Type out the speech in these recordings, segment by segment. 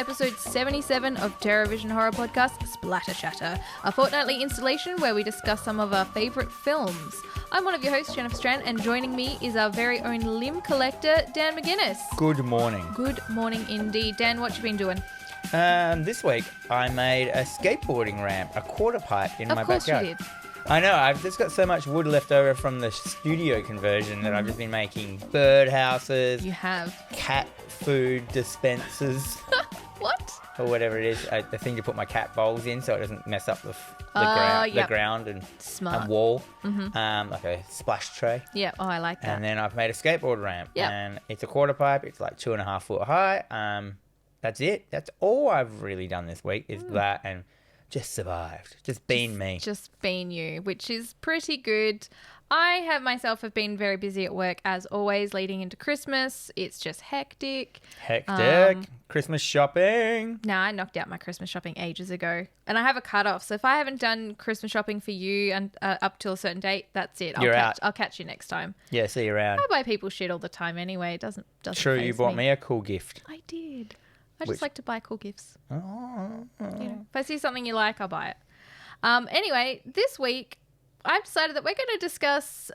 episode 77 of TerrorVision horror podcast Splatter Chatter, a fortnightly installation where we discuss some of our favourite films. I'm one of your hosts, Jennifer Strand, and joining me is our very own limb collector, Dan McGuinness. Good morning. Good morning indeed. Dan, what you been doing? This week I made a skateboarding ramp, a quarter pipe in my backyard. Of course you did. I know, I've just got so much wood left over from the studio conversion that I've just been making birdhouses. You have. Cat food dispensers. What? Or whatever it is, the thing to put my cat bowls in so it doesn't mess up the ground and wall. Mm-hmm. Like a splash tray. Yeah, oh, I like that. And then I've made a skateboard ramp. Yep. And it's a quarter pipe. It's like 2.5 foot high. That's it. That's all I've really done this week is that and just survived. Just been me. Just been you, which is pretty good. I have been very busy at work as always leading into Christmas. It's just hectic. Christmas shopping. Nah, I knocked out my Christmas shopping ages ago. And I have a cutoff. So if I haven't done Christmas shopping for you and up till a certain date, that's it. I'll catch you next time. Yeah, see you around. I buy people shit all the time anyway. It doesn't True, you bought me a cool gift. I did. I just like to buy cool gifts. Oh. You know, if I see something you like, I'll buy it. Anyway, this week, I've decided that we're going to discuss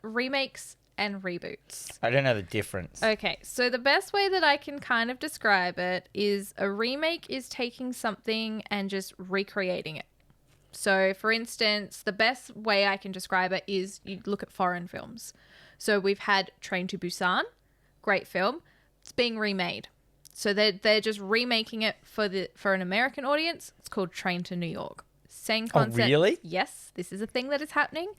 remakes and reboots. I don't know the difference. Okay, so the best way that I can kind of describe it is a remake is taking something and just recreating it. So, for instance, the best way I can describe it is you look at foreign films. So we've had Train to Busan, great film. It's being remade. So they're just remaking it for an American audience. It's called Train to New York. Same concept. Oh, really? Yes, this is a thing that is happening.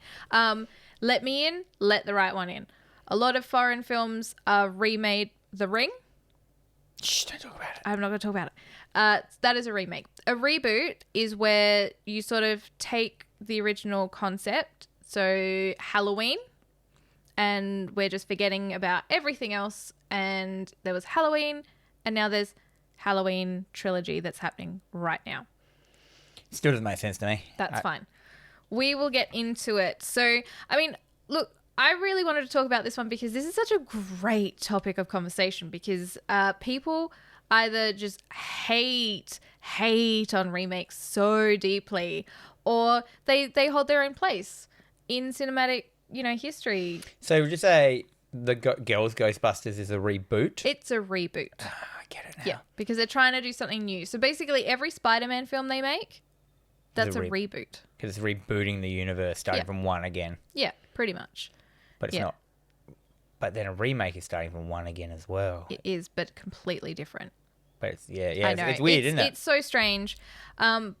Let me in, let the right one in. A lot of foreign films remade The Ring. Shh, don't talk about it. I'm not going to talk about it. That is a remake. A reboot is where you sort of take the original concept, so Halloween, and we're just forgetting about everything else. And there was Halloween, and now there's Halloween trilogy that's happening right now. Still doesn't make sense to me. That's fine. We will get into it. So, I mean, look, I really wanted to talk about this one because this is such a great topic of conversation because people either just hate on remakes so deeply or they hold their own place in cinematic, history. So would you say the Girls Ghostbusters is a reboot? It's a reboot. I get it now. Yeah, because they're trying to do something new. So basically every Spider-Man film they make, that's a reboot. Because it's rebooting the universe, starting from one again. Yeah, pretty much. But it's not. But then a remake is starting from one again as well. It is, but completely different. But it's, I know. It's weird, isn't it? It's so strange. But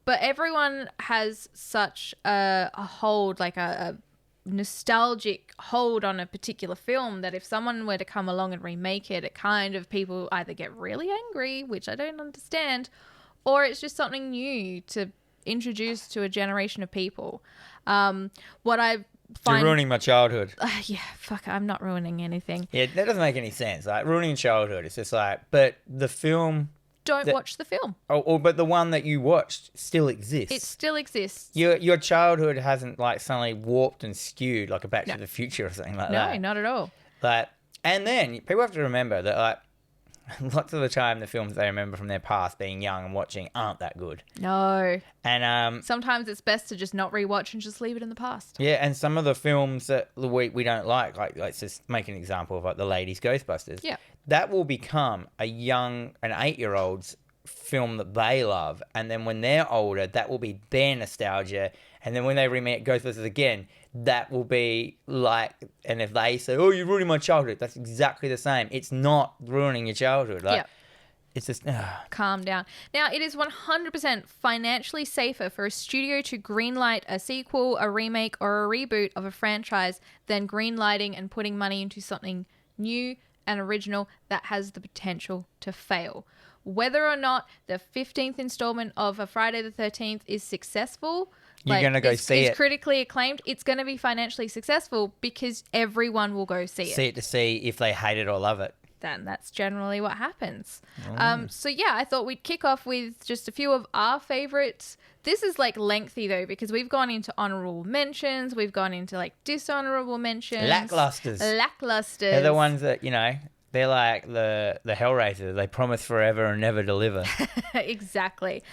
everyone has such a hold, like a nostalgic hold on a particular film that if someone were to come along and remake it, people either get really angry, which I don't understand, or it's just something new to introduce to a generation of people. What I find... You're ruining my childhood. I'm not ruining anything. Yeah, that doesn't make any sense. Like, ruining childhood, it's just like, but the film... Don't watch the film. But the one that you watched still exists. It still exists. Your childhood hasn't, like, suddenly warped and skewed like a Back to the Future or something like that. No, not at all. Like, and then people have to remember that, like, lots of the time the films they remember from their past being young and watching aren't that good. No. And sometimes it's best to just not rewatch and just leave it in the past. Yeah, and some of the films that we don't like let's just make an example of like the Ladies Ghostbusters. Yeah. That will become an 8-year-old's film that they love, and then when they're older, that will be their nostalgia, and then when they remake Ghostbusters again, that will be like, and if they say, "Oh, you're ruining my childhood," that's exactly the same. It's not ruining your childhood. Like, it's just calm down. Now, it is 100% financially safer for a studio to greenlight a sequel, a remake, or a reboot of a franchise than greenlighting and putting money into something new and original that has the potential to fail. Whether or not the 15th installment of a Friday the 13th is successful, you're going to go see it. It's critically acclaimed. It's going to be financially successful because everyone will go see it. See it to see if they hate it or love it. Then that's generally what happens. So yeah, I thought we'd kick off with just a few of our favorites. This is like lengthy though because we've gone into honorable mentions, we've gone into like dishonorable mentions. Lacklusters. Lacklustres. They're the ones that, They're like the Hellraiser. They promise forever and never deliver. Exactly.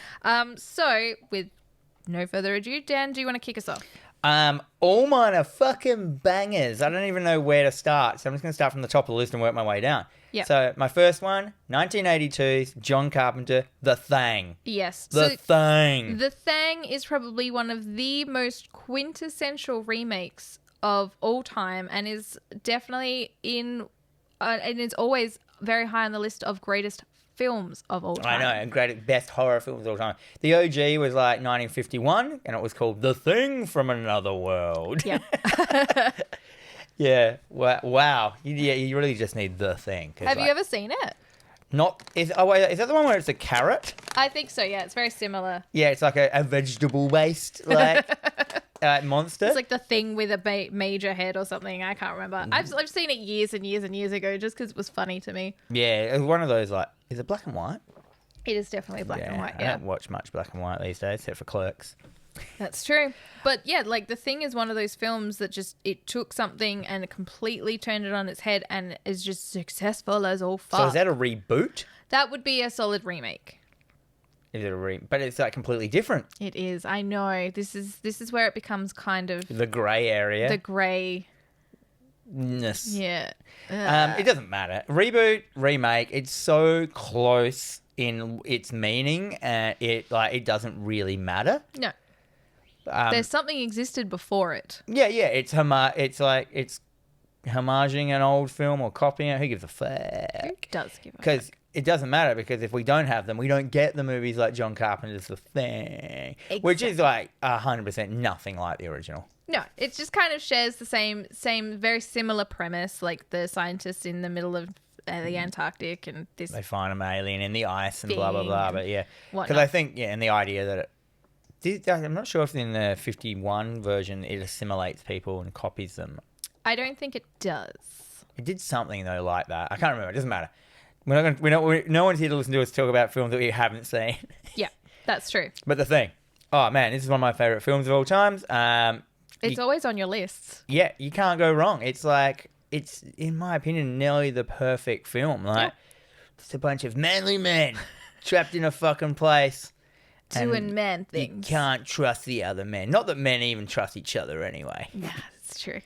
So with no further ado, Dan, do you want to kick us off? All mine are fucking bangers. I don't even know where to start, so I'm just going to start from the top of the list and work my way down. Yep. So my first one, 1982's John Carpenter, The Thing. Yes. The So Thing. The Thing is probably one of the most quintessential remakes of all time, and is definitely and it's always very high on the list of greatest films of all time. I know, and great best horror films of all time. The OG was like 1951, and it was called The Thing from Another World. Yeah. Yeah. Wow. You really just need The Thing. Have you ever seen it? Is that the one where it's a carrot? I think so, yeah. It's very similar. Yeah, it's like a vegetable-based monster. It's like The Thing with a major head or something. I can't remember. I've seen it years and years and years ago just because it was funny to me. Yeah, it was one of those is it black and white? It is definitely black and white, I don't watch much black and white these days, except for Clerks. That's true. But yeah, like The Thing is one of those films that it took something and completely turned it on its head and is just successful as all fuck. So is that a reboot? That would be a solid remake. Is it but it's like completely different. It is. I know. This is where it becomes kind of the grey area. The grey. Yeah. Yeah. It doesn't matter. Reboot, remake, it's so close in its meaning and it doesn't really matter. No. There's something existed before it. Yeah, it's homaging an old film or copying it. Who gives a fuck? Who does give a fuck? Because it doesn't matter, because if we don't have them, we don't get the movies like John Carpenter's The Thing, which is like 100% nothing like the original. No, it just kind of shares the same very similar premise, like the scientists in the middle of the Antarctic and this. They find an alien in the ice and blah, blah, blah. But yeah. Because I think, and the idea that I'm not sure if in the 51 version it assimilates people and copies them. I don't think it does. It did something though like that. I can't remember. It doesn't matter. No one's here to listen to us talk about films that we haven't seen. Yeah, that's true. But The Thing. Oh man, this is one of my favorite films of all times. It's always on your lists. Yeah, you can't go wrong. It's in my opinion nearly the perfect film. Like it's a bunch of manly men trapped in a fucking place. Doing man things. You can't trust the other men. Not that men even trust each other anyway. Yeah, that's true.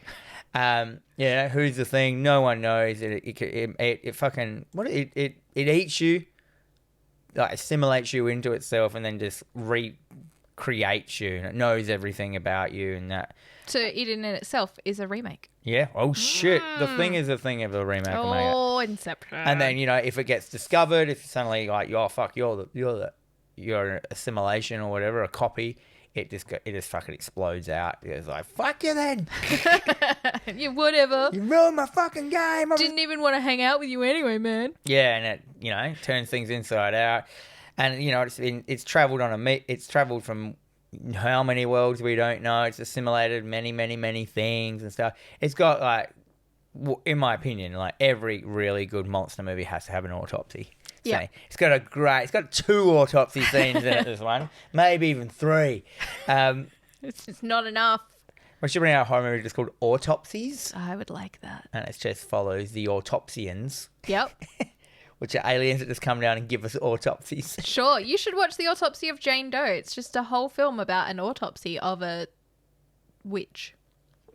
Who's the thing? No one knows. It fucking eats you, like assimilates you into itself, and then just recreates you. And it knows everything about you, and that. So it in itself is a remake. Yeah. Oh shit! The Thing is a thing of a remake. Oh, Inception. And then if it gets discovered, if suddenly like you're an assimilation or whatever, a copy, it just fucking explodes out. It's like, fuck you then. You whatever. You ruined my fucking game. Didn't even want to hang out with you anyway, man. Yeah, and it turns things inside out. And it's traveled it's traveled from how many worlds we don't know. It's assimilated many, many, many things and stuff. It's got like, in my opinion, like every really good monster movie has to have an autopsy. Yeah. It's got 2 autopsy scenes in it, this one. Maybe even 3. It's just not enough. We should bring out a horror movie just called Autopsies. I would like that. And it just follows the autopsians. Yep. Which are aliens that just come down and give us autopsies. Sure. You should watch The Autopsy of Jane Doe. It's just a whole film about an autopsy of a witch.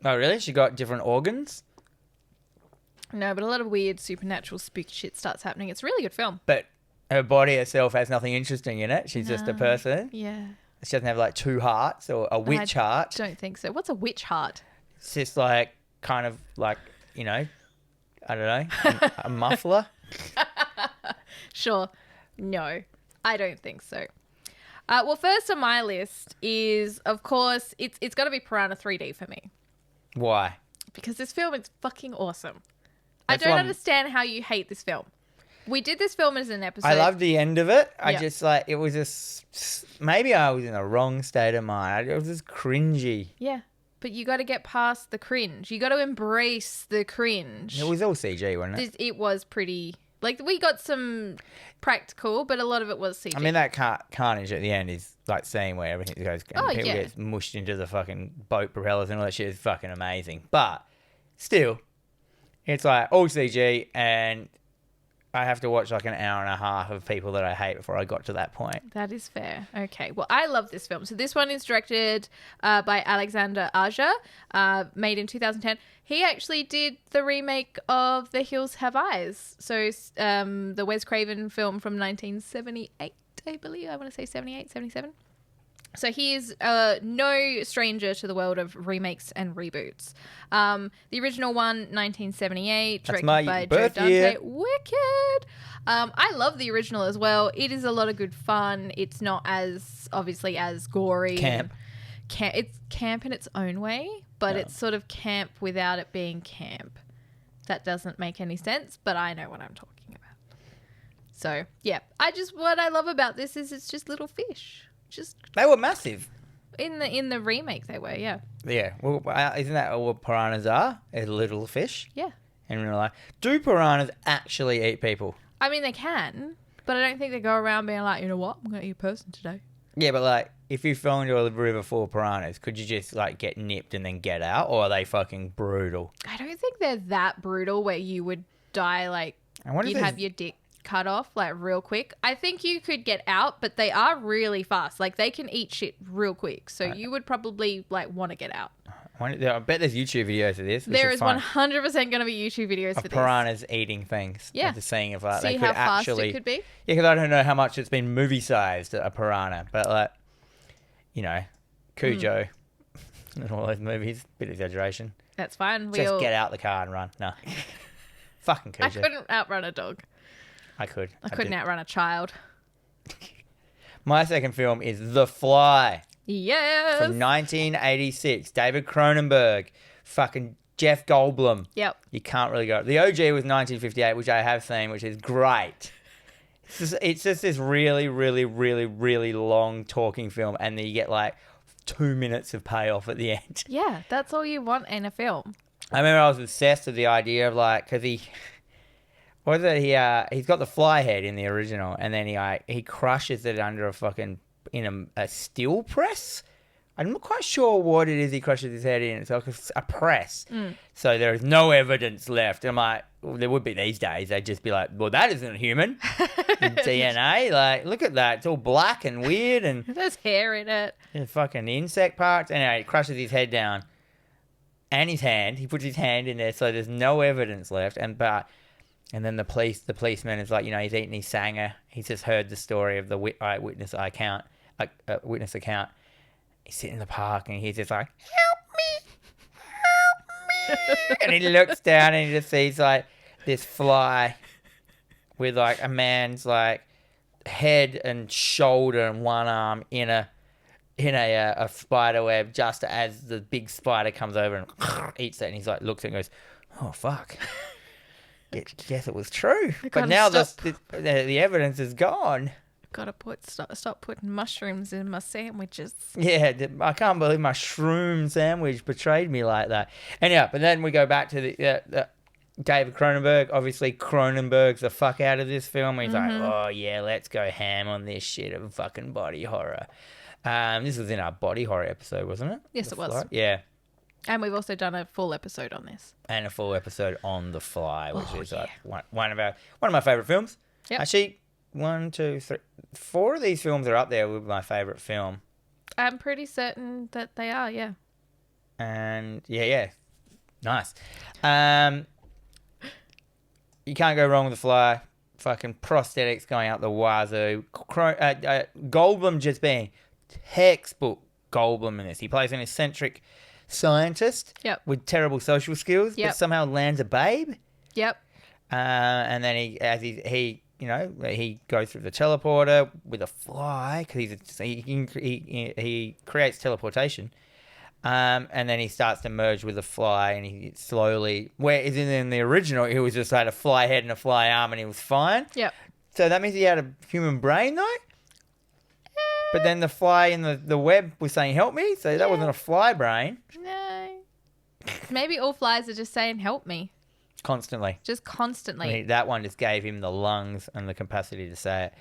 Oh, really? She got different organs? No, but a lot of weird supernatural spooky shit starts happening. It's a really good film. But her body itself has nothing interesting in it. She's just a person. Yeah. She doesn't have like 2 hearts or a witch heart. Don't think so. What's a witch heart? It's just like kind of like, I don't know, a muffler. Sure. No, I don't think so. Well, first on my list is, of course, it's got to be Piranha 3D for me. Why? Because this film is fucking awesome. I don't understand how you hate this film. We did this film as an episode. I loved the end of it. I just it was just, maybe I was in the wrong state of mind. It was just cringy. Yeah. But you got to get past the cringe. You got to embrace the cringe. It was all CG, wasn't it? It was pretty, like, we got some practical, but a lot of it was CG. I mean, that carnage at the end is like seeing where everything goes and people yeah. get mushed into the fucking boat propellers and all that shit is fucking amazing. But still, it's like all CG and I have to watch like an hour and a half of people that I hate before I got to that point. That is fair. Okay. Well, I love this film. So this one is directed by Alexander Aja, made in 2010. He actually did the remake of The Hills Have Eyes. So the Wes Craven film from 1978, I believe. I want to say 78, 77. So he is no stranger to the world of remakes and reboots. The original one, 1978, directed by Joe Dante. Wicked! I love the original as well. It is a lot of good fun. It's not as, obviously, as gory. Camp. It's camp in its own way, but it's sort of camp without it being camp. That doesn't make any sense, but I know what I'm talking about. So, yeah. What I love about this is it's just little fish. They were massive. In the remake they were, yeah. Yeah. Well, isn't that what piranhas are? As little fish? Yeah. In real life. Do piranhas actually eat people? I mean, they can, but I don't think they go around being like, you know what, I'm going to eat a person today. Yeah, but like, if you fell into a river full of piranhas, could you just like get nipped and then get out? Or are they fucking brutal? I don't think they're that brutal where you would die like you'd have your dick cut off like real quick. I think you could get out, but they are really fast. Like they can eat shit real quick. So you would probably like want to get out. I bet there's YouTube videos of this. There is 100% going to be YouTube videos for this. Piranhas eating things. Yeah. Just seeing if like, see they could how fast actually... it could be. Yeah, because I don't know how much it's been movie-sized, a piranha. But like, you know, Cujo and all those movies. Bit of exaggeration. That's fine. Just get out the car and run. No. Fucking Cujo. I couldn't outrun a dog. I could. I couldn't outrun a child. My second film is The Fly. Yes. From 1986. David Cronenberg. Fucking Jeff Goldblum. Yep. You can't really go. The OG was 1958, which I have seen, which is great. It's just this really, really, really, really long talking film, and then you get like 2 minutes of payoff at the end. Yeah, that's all you want in a film. I remember I was obsessed with the idea of like, because what is it? He's got the fly head in the original, and then he crushes it under a steel press. I'm not quite sure what it is he crushes his head in. It's like a press. So there is no evidence left. And I'm like, well, there would be these days. They'd just be like, well, that isn't human. DNA, like, look at that. It's all black and weird. And there's hair in it. There's fucking insect parts. Anyway, he crushes his head down. And his hand. He puts his hand in there, so there's no evidence left. And then the policeman is like, you know, he's eating his sanger. He's just heard the story of the witness account. He's sitting in the park and he's just like, help me. And he looks down and he just sees like this fly with like a man's like head and shoulder and one arm in a spider web, just as the big spider comes over and eats it. And he's like, looks at it and goes, oh, fuck. Guess it was true. But now the evidence is gone. Gotta stop putting mushrooms in my sandwiches. Yeah, I can't believe my shroom sandwich betrayed me like that. Anyway, but then we go back to the David Cronenberg. Obviously, Cronenberg's the fuck out of this film. He's like, oh yeah, let's go ham on this shit of fucking body horror. This was in our body horror episode, wasn't it? Yes, it was. Yeah. And we've also done a full episode on this. And a full episode on The Fly, which is like one of my favourite films. Yep. Actually, 1, 2, 3, 4 of these films are up there with my favourite film. I'm pretty certain that they are, yeah. And yeah. Nice. You can't go wrong with The Fly. Fucking prosthetics going out the wazoo. Goldblum just being textbook Goldblum in this. He plays an eccentric scientist with terrible social skills, but somehow lands a babe. Yep. And then he goes through the teleporter with a fly because he creates teleportation. And then he starts to merge with the fly, and he slowly. Whereas in the original, he was just had a fly head and a fly arm, and he was fine. Yep. So that means he had a human brain, though. But then the fly in the web was saying, help me. So that wasn't a fly brain. No. Maybe all flies are just saying, help me. Constantly. Just constantly. That one just gave him the lungs and the capacity to say it.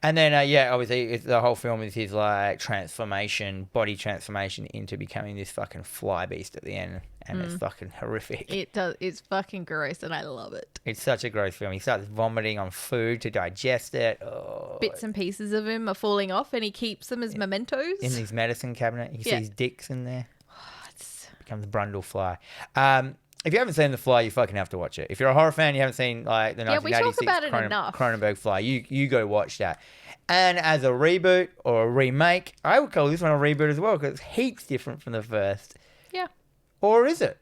And then, obviously, the whole film is his, like, body transformation into becoming this fucking fly beast at the end. And it's fucking horrific. It's fucking gross, and I love it. It's such a gross film. He starts vomiting on food to digest it. Oh. Bits and pieces of him are falling off, and he keeps them as mementos. In his medicine cabinet. He sees dicks in there. Becomes a Brundle fly. If you haven't seen The Fly, you fucking have to watch it. If you're a horror fan, you haven't seen like the 1986 we talk about it enough. Cronenberg Fly, you go watch that. And as a reboot or a remake, I would call this one a reboot as well because it's heaps different from the first. Yeah. Or is it?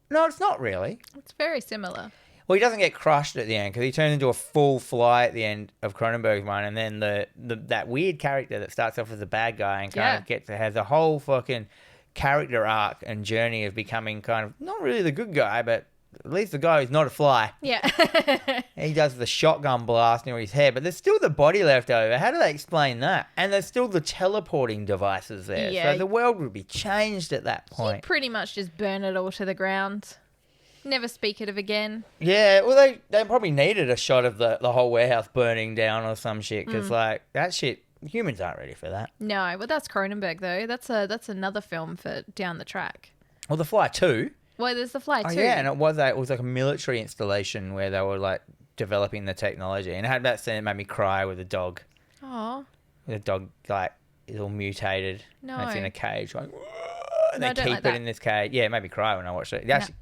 No, it's not really. It's very similar. Well, he doesn't get crushed at the end because he turns into a full fly at the end of Cronenberg's one, and then that weird character that starts off as a bad guy and kind of has a whole fucking character arc and journey of becoming kind of not really the good guy, but at least the guy who's not a fly. Yeah. He does the shotgun blast near his head, but there's still the body left over. How do they explain that? And there's still the teleporting devices there. Yeah. So the world would be changed at that point. You pretty much just burn it all to the ground. Never speak of it again. Yeah, well, they probably needed a shot of the whole warehouse burning down or some shit because, like, that shit, humans aren't ready for that. No, well, that's Cronenberg, though. That's another film for down the track. Well, The Fly 2. Well, there's The Fly 2. Oh, yeah, and it was like a military installation where they were, like, developing the technology. And it had that scene that made me cry with a dog. Oh. The dog, like, is all mutated. No. And it's in a cage, like, and No, they I don't keep like it that. in this cage. Yeah, it made me cry when I watched it. Actually,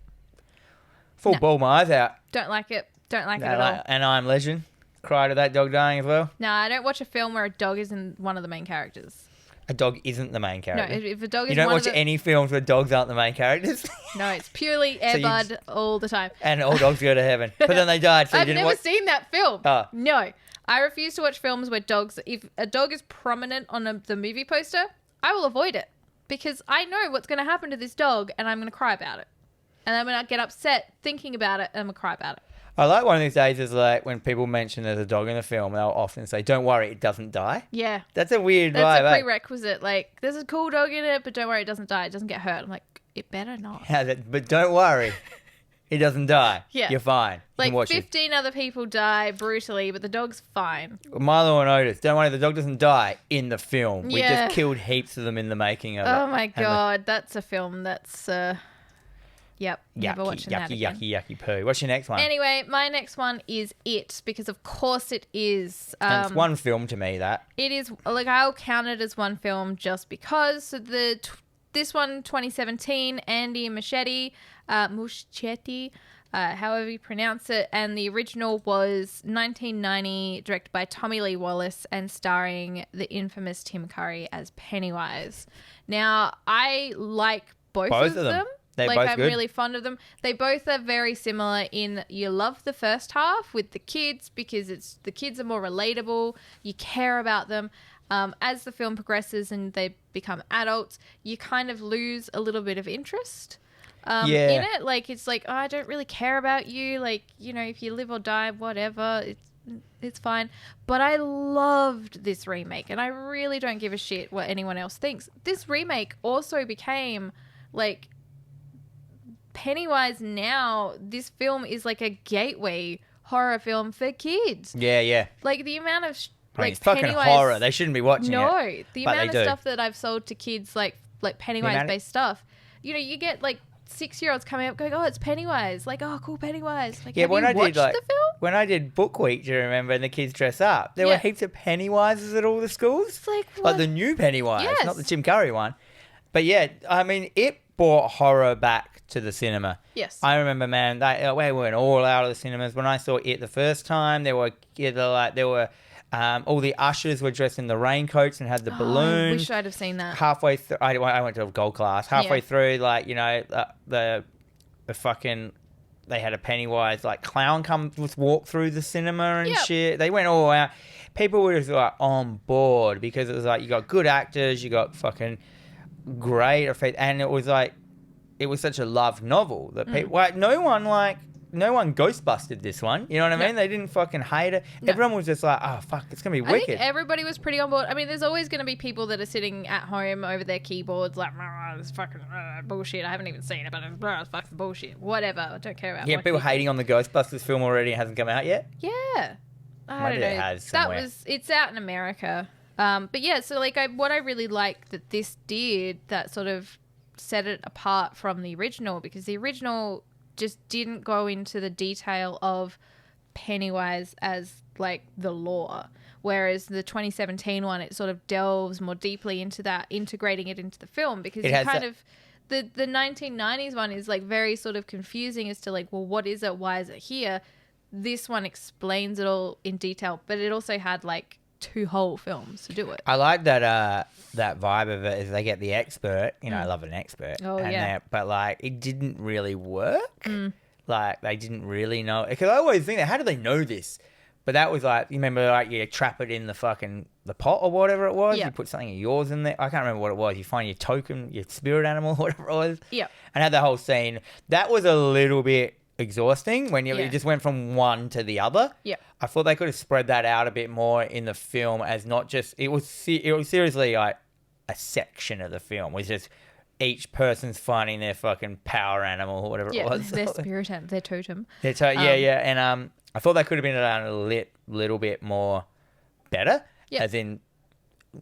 full ball my eyes out. Don't like it. Don't like it at all. And I'm Legend. Cry to that dog dying as well. No, I don't watch a film where a dog isn't one of the main characters. A dog isn't the main character. No, if a dog is you don't one watch of the... any films where dogs aren't the main characters. No, it's purely Airbud all the time. And all dogs go to heaven. But then they died, so you I've didn't never watch... seen that film. Oh. No. I refuse to watch films where dogs... If a dog is prominent on the movie poster, I will avoid it. Because I know what's going to happen to this dog, and I'm going to cry about it. And I'm going to get upset thinking about it, and I'm going to cry about it. I like one of these days is like when people mention there's a dog in the film, they'll often say, don't worry, it doesn't die. Yeah. That's a weird vibe. That's a prerequisite. Like, there's a cool dog in it, but don't worry, it doesn't die. It doesn't get hurt. I'm like, it better not. But don't worry, it doesn't die. Yeah. You're fine. You Like, can watch 15 other people die brutally, but the dog's fine. Milo and Otis, don't worry, the dog doesn't die in the film. We Yeah. just killed heaps of them in the making of it. Oh, my God. That's a film that's... Yep, never watching that again. Yucky poo. What's your next one? Anyway, my next one is It, because of course it is. And it's one film to me, that. It is, like, I'll count it as one film just because. So this one, 2017, Andy Muschietti, however you pronounce it, and the original was 1990, directed by Tommy Lee Wallace and starring the infamous Tim Curry as Pennywise. Now, I like both of them. They're like, both I'm good. really fond of them. They both are very similar in you love the first half with the kids because the kids are more relatable. You care about them. As the film progresses and they become adults, you kind of lose a little bit of interest in it. Like, it's like, oh, I don't really care about you. Like, you know, if you live or die, whatever, it's fine. But I loved this remake, and I really don't give a shit what anyone else thinks. This remake also became, like... Pennywise now, this film is like a gateway horror film for kids. Yeah. Like the amount of It's fucking Pennywise... horror. They shouldn't be watching it. No, the but amount they of do. stuff that I've sold to kids, like Pennywise-based stuff. You know, you get like 6-year-olds coming up going, "Oh, it's Pennywise!" Like, "Oh, cool, Pennywise!" Like, Yeah, have when you I watched did like the film? when I did book week, do you remember? And the kids dress up. There were heaps of Pennywises at all the schools. It's like, Like what? the new Pennywise, Yes. not the Jim Curry one. But yeah, I mean, it brought horror back to the cinema. Yes. I remember, man, we went all out of the cinemas. When I saw it the first time, there were all the ushers were dressed in the raincoats and had the I balloons. wish I'd have seen that. Halfway through, I went to a gold class. Halfway Yeah. through, like, you know, the fucking, they had a Pennywise like clown walk through the cinema and Yep. shit. They went all out. People were just like on board because it was like you got good actors, you got fucking great effect, and it was such a loved novel that people like no one ghostbusted this one. You know what I mean? They didn't fucking hate it. No. Everyone was just like, oh fuck, it's gonna be I wicked. think everybody was pretty on board. I mean, there's always going to be people that are sitting at home over their keyboards like, this fucking bullshit. I haven't even seen it, but it's fucking bullshit. Whatever. I don't care about Yeah, what people you hating on the Ghostbusters film already. It hasn't come out yet. Yeah. I Maybe don't it know. has somewhere. It's out in America. But yeah, so like what I really like that this did that sort of set it apart from the original, because the original just didn't go into the detail of Pennywise as like the lore, whereas the 2017 one, it sort of delves more deeply into that, integrating it into the film, because you kind of the 1990s one is like very sort of confusing as to like, well, what is it, why is it here? This one explains it all in detail, but it also had like 2 whole films to do it. I like that that vibe of it is they get the expert. You know, I love an expert. Oh, yeah. But like it didn't really work. Like they didn't really know, because I always think that how do they know this? But that was like, you remember, like you trap it in the pot or whatever it was. Yeah. You put something of yours in there. I can't remember what it was. You find your token, your spirit animal, whatever it was. Yeah. And had that whole scene. That was a little bit exhausting when you just went from one to the other. Yeah. I thought they could have spread that out a bit more in the film, as not just it was seriously like a section of the film was just each person's finding their fucking power animal or whatever it was. Their spirit animal, their totem. And I thought that could have been done a little bit more better, as in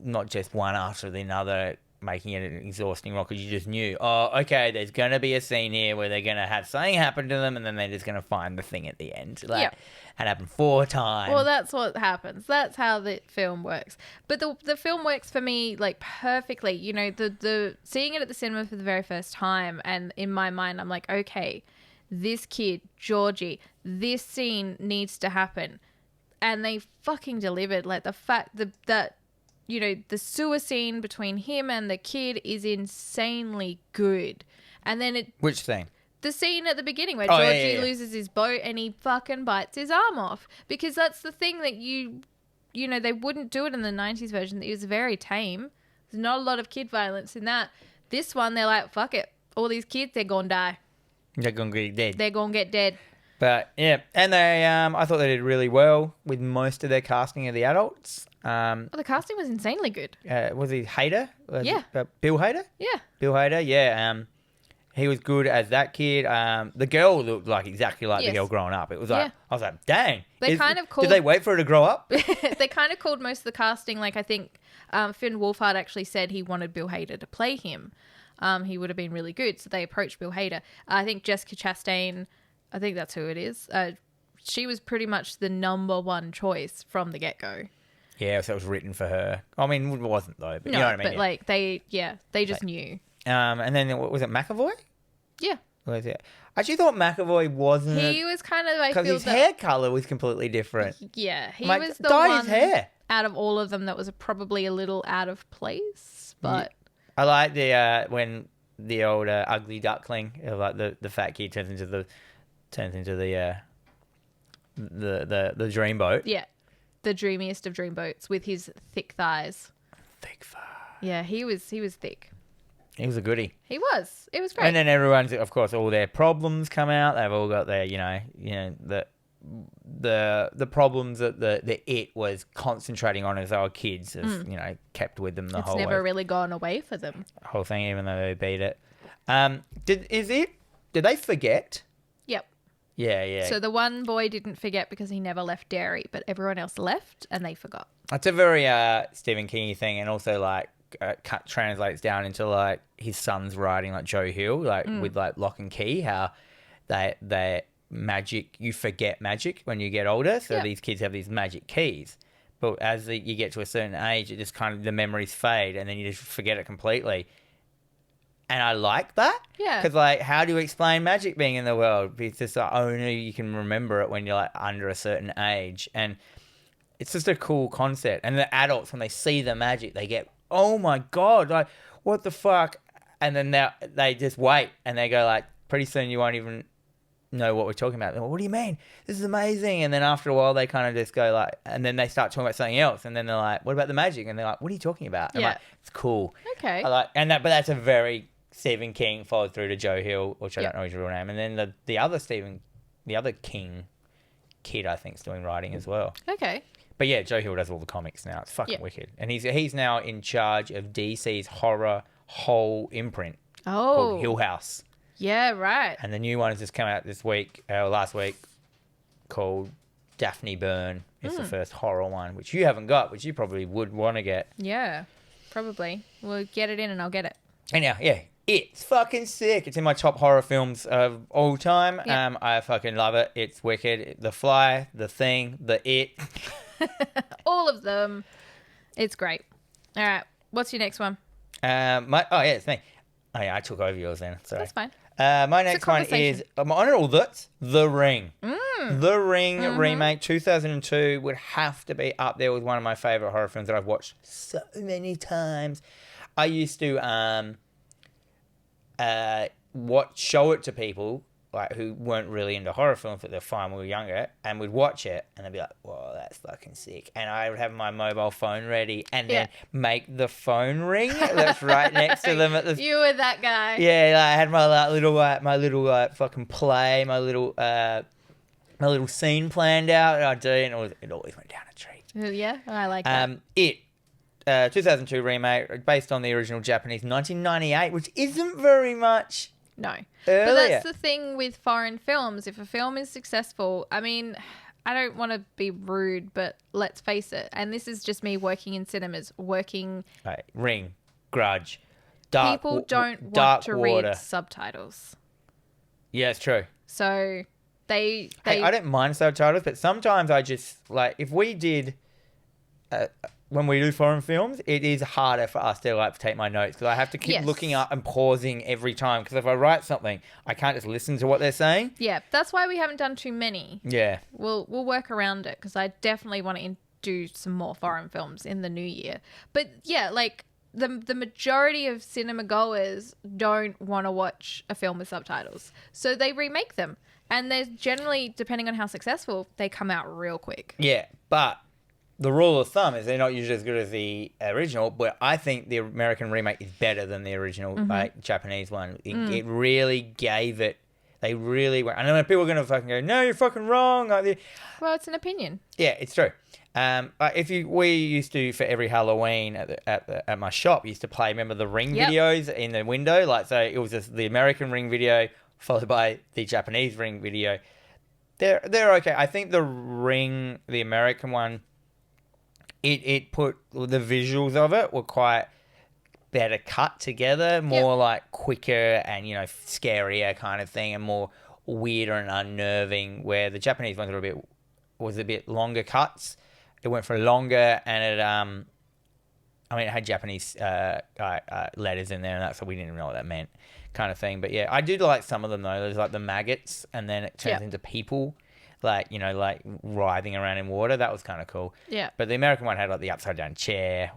not just one after the other, making it an exhausting role, because you just knew, oh, okay, there's going to be a scene here where they're going to have something happen to them, and then they're just going to find the thing at the end. Like, it happened 4 times. Well, that's what happens. That's how the film works. But the film works for me like perfectly. You know, the seeing it at the cinema for the very first time, and in my mind, I'm like, okay, this kid, Georgie, this scene needs to happen. And they fucking delivered. Like the fact that you know, the sewer scene between him and the kid is insanely good. And then Which thing? the scene at the beginning where Georgie loses his boat and he fucking bites his arm off. Because that's the thing that you know, they wouldn't do it in the 90s version. It was very tame. There's not a lot of kid violence in that. This one, they're like, fuck it. All these kids, they're going to die. They're going to get dead. They're going to get dead. But, yeah. And they, I thought they did really well with most of their casting of the adults. The casting was insanely good. Was he Hader? Yeah. Bill Hader? Yeah. Bill Hader, yeah. He was good as that kid. The girl looked like exactly like the girl growing up. It was like, I was like, dang. They kind of called... Did they wait for her to grow up? They kind of called most of the casting, like I think Finn Wolfhard actually said he wanted Bill Hader to play him. He would have been really good. So they approached Bill Hader. I think Jessica Chastain, I think that's who it is. She was pretty much the number one choice from the get-go. Yeah, so it was written for her. I mean, it wasn't though, but no, you know what I mean. But like they just knew. And then what was it, McAvoy? Yeah. Was it? I actually thought McAvoy wasn't. He was kind of like, because his hair color was completely different. Yeah, he like, was the dyed one his hair out of all of them that was probably a little out of place. But I like the when the old ugly duckling, like the fat kid turns into the dreamboat. Yeah. The dreamiest of dreamboats with his thick thighs. Thick thighs. Yeah, he was thick. He was a goodie. He was. It was great. And then everyone's, of course, all their problems come out. They've all got their, the problems that the it was concentrating on as they were kids, as kept with them the whole way. It's never really gone away for them. Whole thing, even though they beat it. Did they forget? Yep. Yeah. So the one boy didn't forget because he never left Derry, but everyone else left and they forgot. That's a very Stephen King thing, and also like translates down into like his son's writing, like Joe Hill, like with like Lock and Key, how they magic, you forget magic when you get older. So these kids have these magic keys, but as you get to a certain age, it just kind of the memories fade, and then you just forget it completely. And I like that. Yeah. Because, like, how do you explain magic being in the world? It's just like, only you can remember it when you're, like, under a certain age. And it's just a cool concept. And the adults, when they see the magic, they get, oh, my God, like, what the fuck? And then they just wait. And they go, like, pretty soon you won't even know what we're talking about. What do you mean? This is amazing. And then after a while, they kind of just go, like, and then they start talking about something else. And then they're like, what about the magic? And they're like, what are you talking about? And I'm like, it's cool. Okay. But that's a very... Stephen King followed through to Joe Hill, which I don't know his real name, and then the other King kid, I think, is doing writing as well. Okay. But yeah, Joe Hill does all the comics now. It's fucking wicked, and he's now in charge of DC's horror whole imprint called Hill House. Yeah, right. And the new one has just come out last week, called Daphne Byrne, It's the first horror one, which you haven't got, which you probably would want to get. Yeah, probably. We'll get it in and I'll get it. Anyhow, yeah, it's fucking sick. It's in my top horror films of all time. Yep. I fucking love it. It's wicked. The Fly, The Thing, The It. All of them. It's great. All right. What's your next one? It's me. Oh, yeah, I took over yours then. Sorry. That's fine. My next one is my honorable that's The Ring. The Ring remake 2002 would have to be up there with one of my favorite horror films that I've watched so many times. I used to show it to people like who weren't really into horror films at the time when we were younger, and we'd watch it and they'd be like, "Whoa, that's fucking sick!" And I would have my mobile phone ready and then make the phone ring that's right next to them at the. You were that guy. Yeah, I had my little fucking play, my little scene planned out. And I'd do it, and it always went down a treat. Yeah, I like that. 2002 remake based on the original Japanese 1998, which isn't very much. No. Earlier. But that's the thing with foreign films. If a film is successful, I mean, I don't want to be rude, but let's face it. And this is just me working in cinemas, Ring, Grudge, people don't want to read subtitles. Yeah, it's true. So they I don't mind subtitles, but sometimes I just, like, if we did... when we do foreign films, it is harder for us to like take my notes because I have to keep looking up and pausing every time. Because if I write something, I can't just listen to what they're saying. Yeah, that's why we haven't done too many. Yeah, we'll work around it because I definitely want to do some more foreign films in the new year. But yeah, like the majority of cinema goers don't want to watch a film with subtitles, so they remake them, and they're generally, depending on how successful, they come out real quick. Yeah, but. The rule of thumb is they're not usually as good as the original, but I think the American remake is better than the original Japanese one. It really gave it. They really went. I know people are going to fucking go, no, you're fucking wrong. Well, it's an opinion. Yeah, it's true. We used to, for every Halloween at my shop, used to play, remember the Ring videos in the window? Like, so it was just the American Ring video followed by the Japanese Ring video. They're okay. I think the Ring, the American one, It put the visuals of it were quite better cut together, more like quicker and scarier kind of thing, and more weirder and unnerving. Where the Japanese ones were a bit longer cuts. It went for longer, and it had Japanese letters in there, and that's so we didn't even know what that meant, kind of thing. But yeah, I did like some of them though. There's like the maggots, and then it turns into people. Like writhing around in water. That was kind of cool. Yeah. But the American one had like the upside down chair,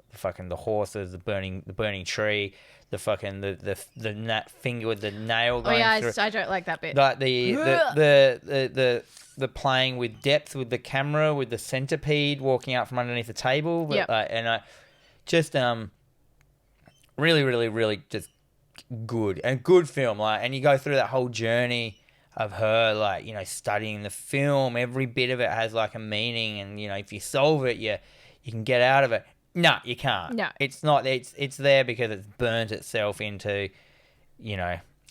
the horses, the burning tree, the finger with the nail going through. I don't like that bit. Like the playing with depth with the camera, with the centipede walking out from underneath the table. Yeah. Really, really, really just good film. And you go through that whole journey of her, studying the film. Every bit of it has, a meaning. And, if you solve it, you can get out of it. No, you can't. No. It's not. It's there because it's burnt itself into,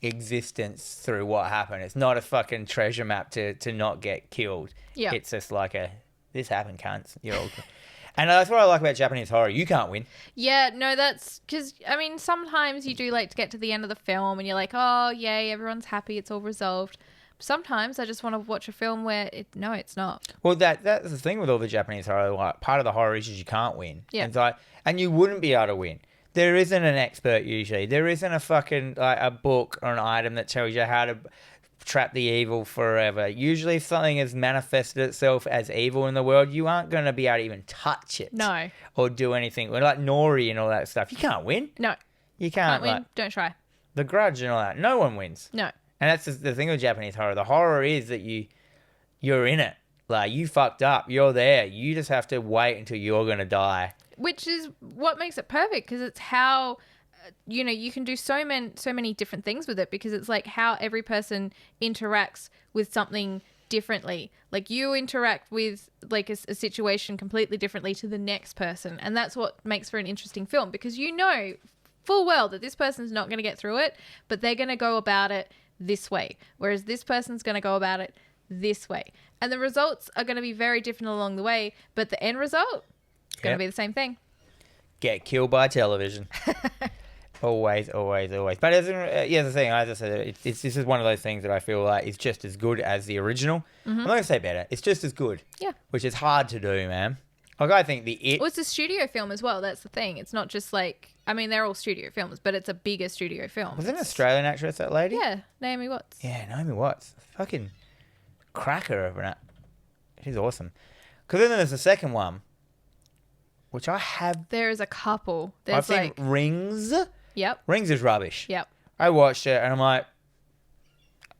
existence through what happened. It's not a fucking treasure map to not get killed. Yeah. It's just this happened, cunts. You're all... And that's what I like about Japanese horror. You can't win. Yeah, no, that's... Because, sometimes you do like to get to the end of the film and you're like, oh, yay, everyone's happy, it's all resolved. Sometimes I just want to watch a film where it's not. Well, that's the thing with all the Japanese horror. Part of the horror is you can't win. Yeah. And you wouldn't be able to win. There isn't an expert usually. There isn't a fucking a book or an item that tells you how to trap the evil forever. Usually, if something has manifested itself as evil in the world, you aren't going to be able to even touch it. No. Or do anything. Like Nori and all that stuff. You can't win. No. You can't win. Don't try. The Grudge and all that. No one wins. No. And that's just the thing with Japanese horror. The horror is that you're in it. You fucked up. You're there. You just have to wait until you're going to die. Which is what makes it perfect, because it's how, you can do so many different things with it, because it's like how every person interacts with something differently. Like you interact with a situation completely differently to the next person. And that's what makes for an interesting film, because full well that this person's not going to get through it, but they're going to go about it this way, whereas this person's going to go about it this way. And the results are going to be very different along the way, but the end result is going to be the same thing. Get killed by television. Always, always, always. But as the thing, as I said, this is one of those things that I feel like is just as good as the original. I'm not going to say better. It's just as good. Yeah. Which is hard to do, man. Like, I think Well, it's a studio film as well. That's the thing. It's not just like... I mean, they're all studio films, but it's a bigger studio film. Was it an Australian actress, that lady? Yeah, Naomi Watts. Yeah, Naomi Watts. Fucking cracker of an act. She's awesome. Because then there's the second one, which I have... There is a couple. I've seen Rings. Yep. Rings is rubbish. Yep. I watched it and I'm like...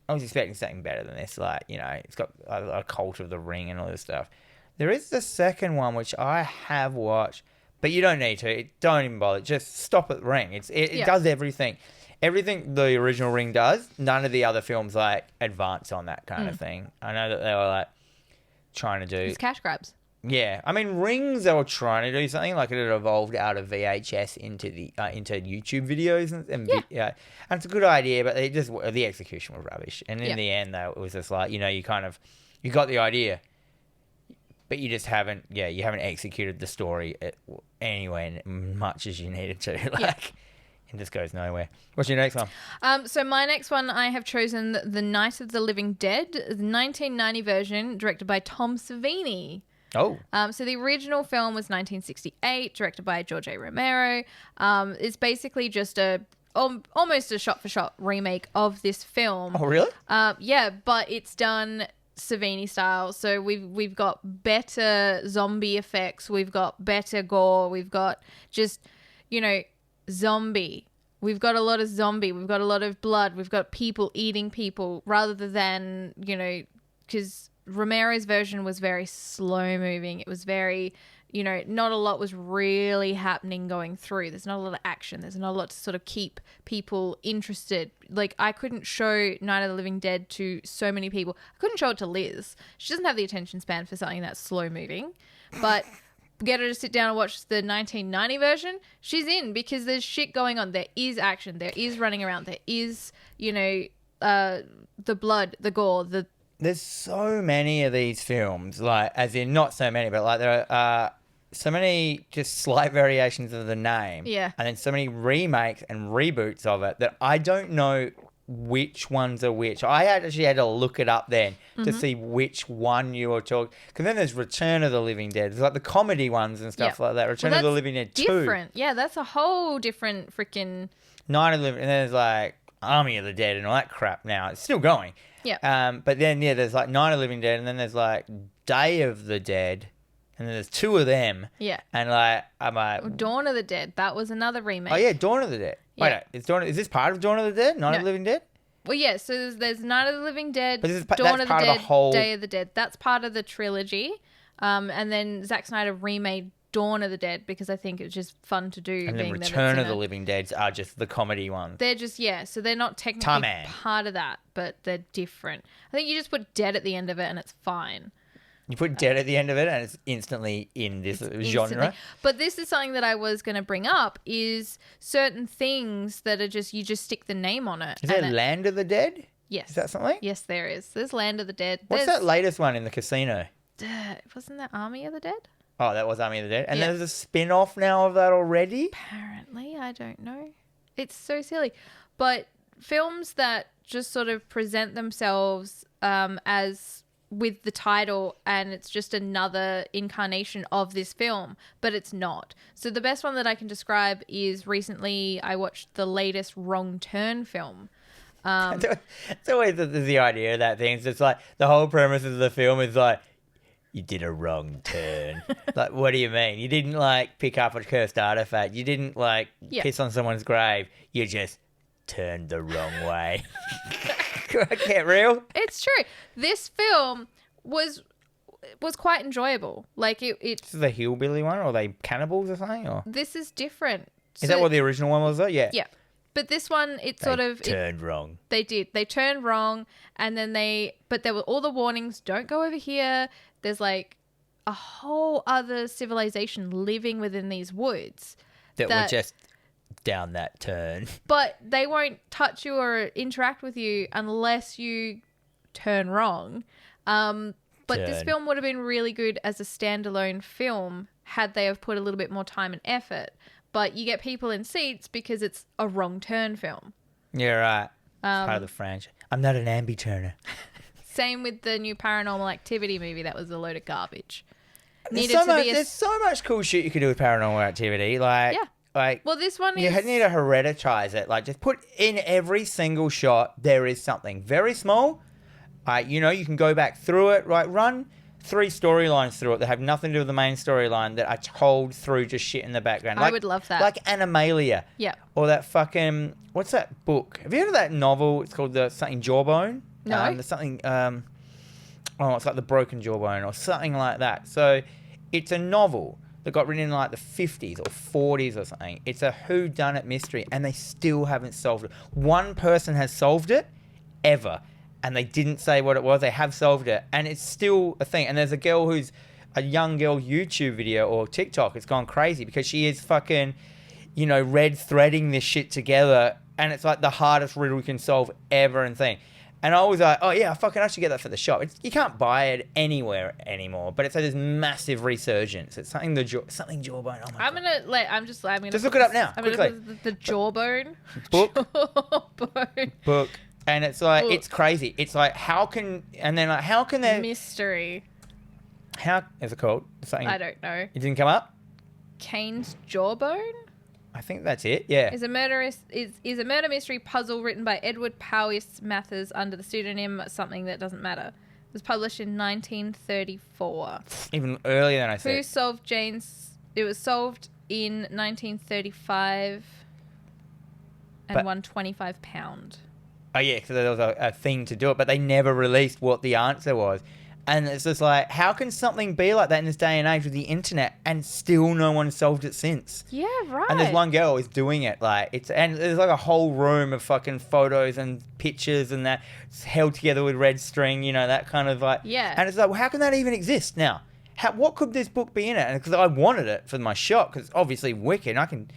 I was expecting something better than this. Like, you know, it's got a cult of the ring and all this stuff. There is the second one, which I have watched, but you don't need to. Don't even bother. Just stop at Ring. It does everything. Everything the original Ring does, none of the other films, like, advance on that kind of thing. I know that they were, like, trying to do... It's cash grabs. Yeah. I mean, Rings, they were trying to do something. Like, it had evolved out of VHS into YouTube videos. And it's a good idea, but the execution was rubbish. And in the end, though, it was just like, you know, you got the idea. But you just haven't executed the story anywhere much as you needed to. It just goes nowhere. What's your next one? So my next one, I have chosen The Night of the Living Dead, the 1990 version, directed by Tom Savini. Oh. So the original film was 1968, directed by George A. Romero. It's basically just almost a shot-for-shot remake of this film. Oh, really? Yeah, but it's done Savini style. So we've got better zombie effects, we've got better gore, we've got just, you know, zombie. We've got a lot of zombie, we've got a lot of blood, we've got people eating people rather than, you know, because Romero's version was very slow moving. It was very, you know, not a lot was really happening going through. There's not a lot of action. There's not a lot to sort of keep people interested. Like, I couldn't show Night of the Living Dead to so many people. I couldn't show it to Liz. She doesn't have the attention span for something that's slow moving. But get her to sit down and watch the 1990 version, she's in because there's shit going on. There is action. There is running around. There is, you know, the blood, the gore, There's so many of these films, like, as in not so many, but like there are so many just slight variations of the name. Yeah. And then so many remakes and reboots of it that I don't know which ones are which. I actually had to look it up then to see which one you were talking. Because then there's Return of the Living Dead. There's like the comedy ones and stuff like that. Return of the Living Dead 2. Different. Yeah, that's a whole different freaking... Night of the Living... And then there's like Army of the Dead and all that crap now. It's still going. Yeah. But then, there's like Night of the Living Dead and then there's like Day of the Dead. And then there's two of them. Yeah. And like, I'm like... Dawn of the Dead. That was another remake. Oh, yeah, Dawn of the Dead. Yeah. Wait, is this part of Dawn of the Dead? Night of the Living Dead? Well, yeah, so there's Night of the Living Dead, But this is Dawn of the Dead, whole... Day of the Dead. That's part of the trilogy. And then Zack Snyder remade Dawn of the Dead because I think it's just fun to do. And then Return of the Living Dead are just the comedy ones. They're just, so they're not technically part of that, but they're different. I think you just put dead at the end of it and it's fine. You put dead at the end of it and it's instantly in this genre. But this is something that I was going to bring up is certain things that are just, you just stick the name on it. Is there Land of the Dead? Yes. Is that something? Yes, there is. There's Land of the Dead. What's that latest one in the casino? Wasn't that Army of the Dead? Oh, that was Army of the Dead. And there's a spin-off now of that already? Apparently. I don't know. It's so silly. But films that just sort of present themselves as with the title and it's just another incarnation of this film, but it's not. So the best one that I can describe is recently I watched the latest Wrong Turn film. It's always the idea of that thing. So it's like the whole premise of the film is like, you did a wrong turn. Like, what do you mean? You didn't, like, pick up a cursed artifact. You didn't, like, piss on someone's grave. You just turned the wrong way. Get real? It's true. This film was quite enjoyable. Like, This is the hillbilly one? Or are they cannibals or something? Or? This is different. Is that what the original one was, though? Yeah. Yeah. But this one, it turned wrong. They did. They turned wrong, and then but there were all the warnings, don't go over here. There's like a whole other civilization living within these woods. That were just down that turn. But they won't touch you or interact with you unless you turn wrong. But this Turn. film would have been really good as a standalone film had they have put a little bit more time and effort. But you get people in seats because it's a wrong turn film. Yeah, right. It's part of the franchise. I'm not an ambi-turner. Same with the new Paranormal Activity movie. That was a load of garbage. There's so much cool shit you could do with Paranormal Activity. Like, Yeah. like Well, this one you is... need to hereditize it. Like, just put in every single shot, there is something very small. You know, you can go back through it. Right, run 3 storylines through it that have nothing to do with the main storyline that are told through just shit in the background. I would love that. Like Animalia. Yeah. Or that fucking... What's that book? Have you heard of that novel? It's called something Jawbone. No. There's something... it's like The Broken Jawbone or something like that. So it's a novel that got written in like the 50s or 40s or something. It's a whodunit mystery and they still haven't solved it. One person has solved it ever and they didn't say what it was. They have solved it and it's still a thing. And there's a young girl YouTube video or TikTok. It's gone crazy because she is fucking, red threading this shit together and it's like the hardest riddle you can solve ever and thing. And I was like, oh, yeah, I should get that for the shop. You can't buy it anywhere anymore. But it's like this massive resurgence. It's something Jawbone. Oh, my God. I'm gonna Just look it up now, I'm quickly. gonna put the Jawbone. Book. Jawbone. Book. And it's like, Book. it's crazy. It's like, how can there... Mystery. How is it called? Something... I don't know. It didn't come up? Kane's Jawbone? I think that's it, yeah. Is a murder mystery puzzle written by Edward Powys Mathers under the pseudonym something that doesn't matter. It was published in 1934. Even earlier than I said. Who solved Jane's... It was solved in 1935 and won £25. Oh, yeah, because there was a thing to do it, but they never released what the answer was. And it's just like, how can something be like that in this day and age with the internet and still no one solved it since? Yeah, right. And there's one girl who's doing it. And there's like a whole room of fucking photos and pictures and that it's held together with red string, that kind of like. Yeah. And it's like, well, how can that even exist now? What could this book be in it? And because I wanted it for my shop, because it's obviously wicked. And I can,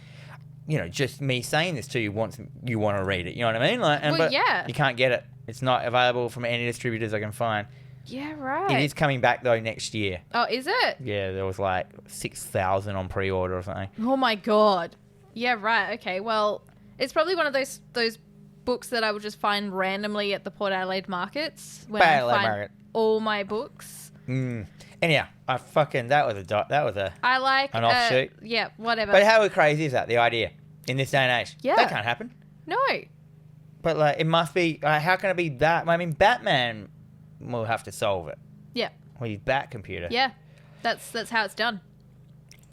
just me saying this to you once you want to read it. You know what I mean? But yeah. You can't get it. It's not available from any distributors I can find. Yeah, right. It is coming back though next year. Oh, is it? Yeah, there was like 6,000 on pre-order or something. Oh my God. Yeah, right. Okay. Well, it's probably one of those books that I would just find randomly at the Port Adelaide markets when I find all my books. Anyhow, that was I like an offshoot. Yeah, whatever. But how crazy is that? The idea in this day and age? Yeah, that can't happen. No. But it must be. How can it be that? I mean, Batman will have to solve it. Yeah. With his Bat computer. Yeah, that's how it's done.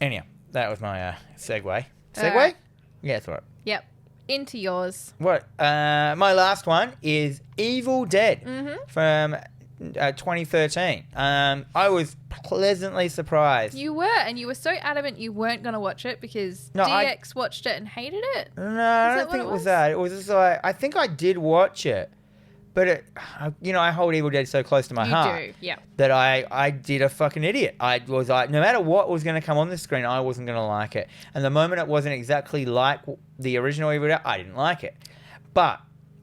Anyhow, that was my segue. Segue? Yeah, that's right. Yep. Into yours. What? My last one is Evil Dead from 2013. I was pleasantly surprised. You were, and you were so adamant you weren't going to watch it because DX watched it and hated it. No, I don't think it was that. It was just like, I think I did watch it, but I hold Evil Dead so close to my heart. You do, yeah. That I did a fucking idiot. I was like, no matter what was going to come on the screen, I wasn't going to like it. And the moment it wasn't exactly like the original Evil Dead, I didn't like it. But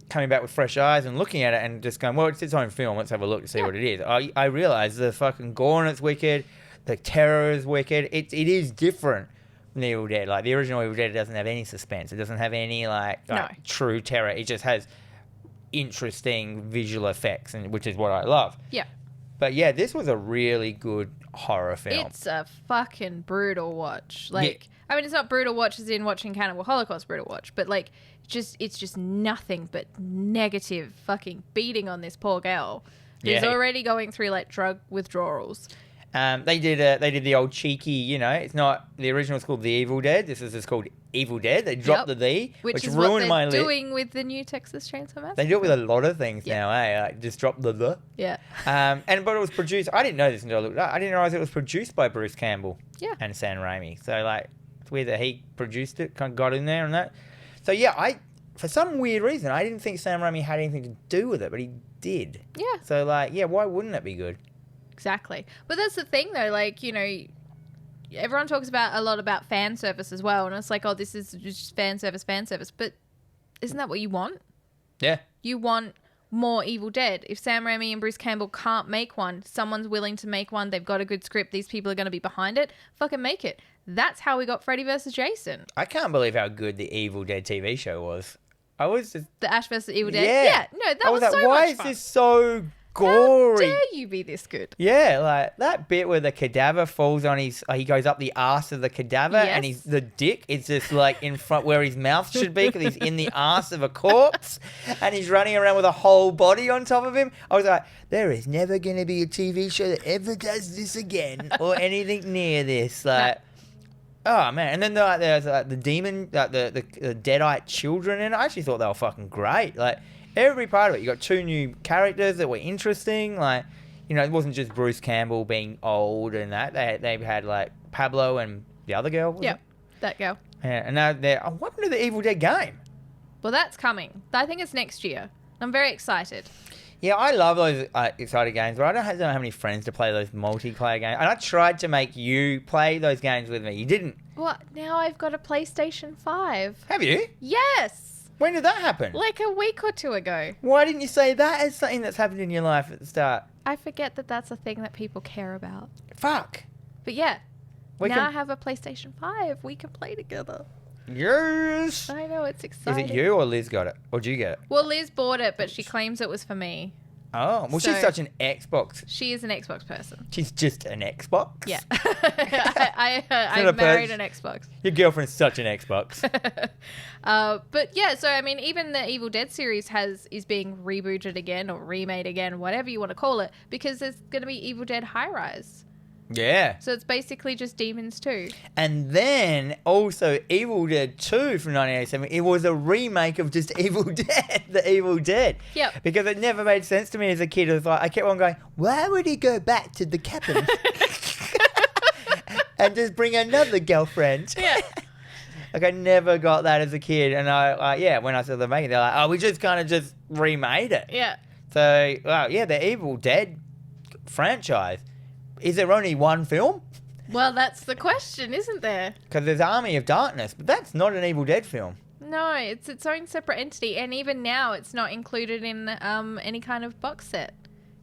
coming back with fresh eyes and looking at it and just going, well, it's its own film. Let's have a look to see what it is. I realized the fucking gore in it's wicked. The terror is wicked. It is different than Evil Dead. Like, the original Evil Dead doesn't have any suspense. It doesn't have any, true terror. It just has interesting visual effects, which is what I love. Yeah. But yeah, this was a really good horror film. It's a fucking brutal watch. I mean, it's not brutal watch as in watching Cannibal Holocaust brutal watch, but it's just nothing but negative fucking beating on this poor girl who's already going through drug withdrawals. They did the old cheeky, it's not, the original is called The Evil Dead. This is just called Evil Dead. They dropped the "the," which is ruined my what they're list. doing with the new Texas Chainsaw Massacre. They do it with a lot of things now, just drop the. Yeah. But it was produced. I didn't know this until I looked up. I didn't realize it was produced by Bruce Campbell. Yeah. And Sam Raimi. So it's weird that he produced it, kind of got in there and that. So yeah, for some weird reason, I didn't think Sam Raimi had anything to do with it, but he did. Yeah. So why wouldn't it be good? Exactly. But that's the thing though, everyone talks a lot about fan service as well, and it's like, oh, this is just fan service, but isn't that what you want? Yeah. You want more Evil Dead. If Sam Raimi and Bruce Campbell can't make one, someone's willing to make one. They've got a good script. These people are going to be behind it. Fucking make it. That's how we got Freddy vs. Jason. I can't believe how good the Evil Dead TV show was. I was just... The Ash vs. Evil Dead? Yeah. No, that was like, so much fun. why is this so gory? How dare you be this good? Yeah, like that bit where the cadaver falls on his... he goes up the arse of the cadaver and the dick is just like in front where his mouth should be because he's in the arse of a corpse and he's running around with a whole body on top of him. I was like, there is never going to be a TV show that ever does this again or anything near this. Like... Oh, man. And then there's the demon, the Deadite children, and I actually thought they were fucking great. Like, every part of it. You got 2 new characters that were interesting. Like, you know, it wasn't just Bruce Campbell being old and that. They had, like, Pablo and the other girl. Yep, that girl. Yeah, and now they're... what happened to the Evil Dead game? Well, that's coming. I think it's next year. I'm very excited. Yeah, I love those exciting games, but I don't know how many friends to play those multiplayer games. And I tried to make you play those games with me. You didn't. Well, now I've got a PlayStation 5. Have you? Yes. When did that happen? Like a week or 2 ago. Why didn't you say that as something that's happened in your life at the start? I forget that that's a thing that people care about. Fuck. But yeah, I have a PlayStation 5. We can play together. Yes. I know, it's exciting. Is it you or Liz got it? Or did you get it? Well, Liz bought it, but she claims it was for me. Oh, well, she's such an Xbox. She is an Xbox person. She's just an Xbox? Yeah. I married an Xbox. Your girlfriend's such an Xbox. But yeah, so I mean, even the Evil Dead series is being rebooted again or remade again, whatever you want to call it, because there's going to be Evil Dead High Rise. Yeah. So it's basically just Demons 2. And then also Evil Dead 2 from 1987. It was a remake of just Evil Dead, the Evil Dead. Yep. Because it never made sense to me as a kid. It was like, I kept on going, why would he go back to the cabin and just bring another girlfriend? Yeah. Like, I never got that as a kid. And when I saw the making, they're like, oh, we just kind of just remade it. Yeah. So, the Evil Dead franchise. Is there only one film? Well, that's the question, isn't there? Because there's Army of Darkness, but that's not an Evil Dead film. No, it's its own separate entity, and even now it's not included in any kind of box set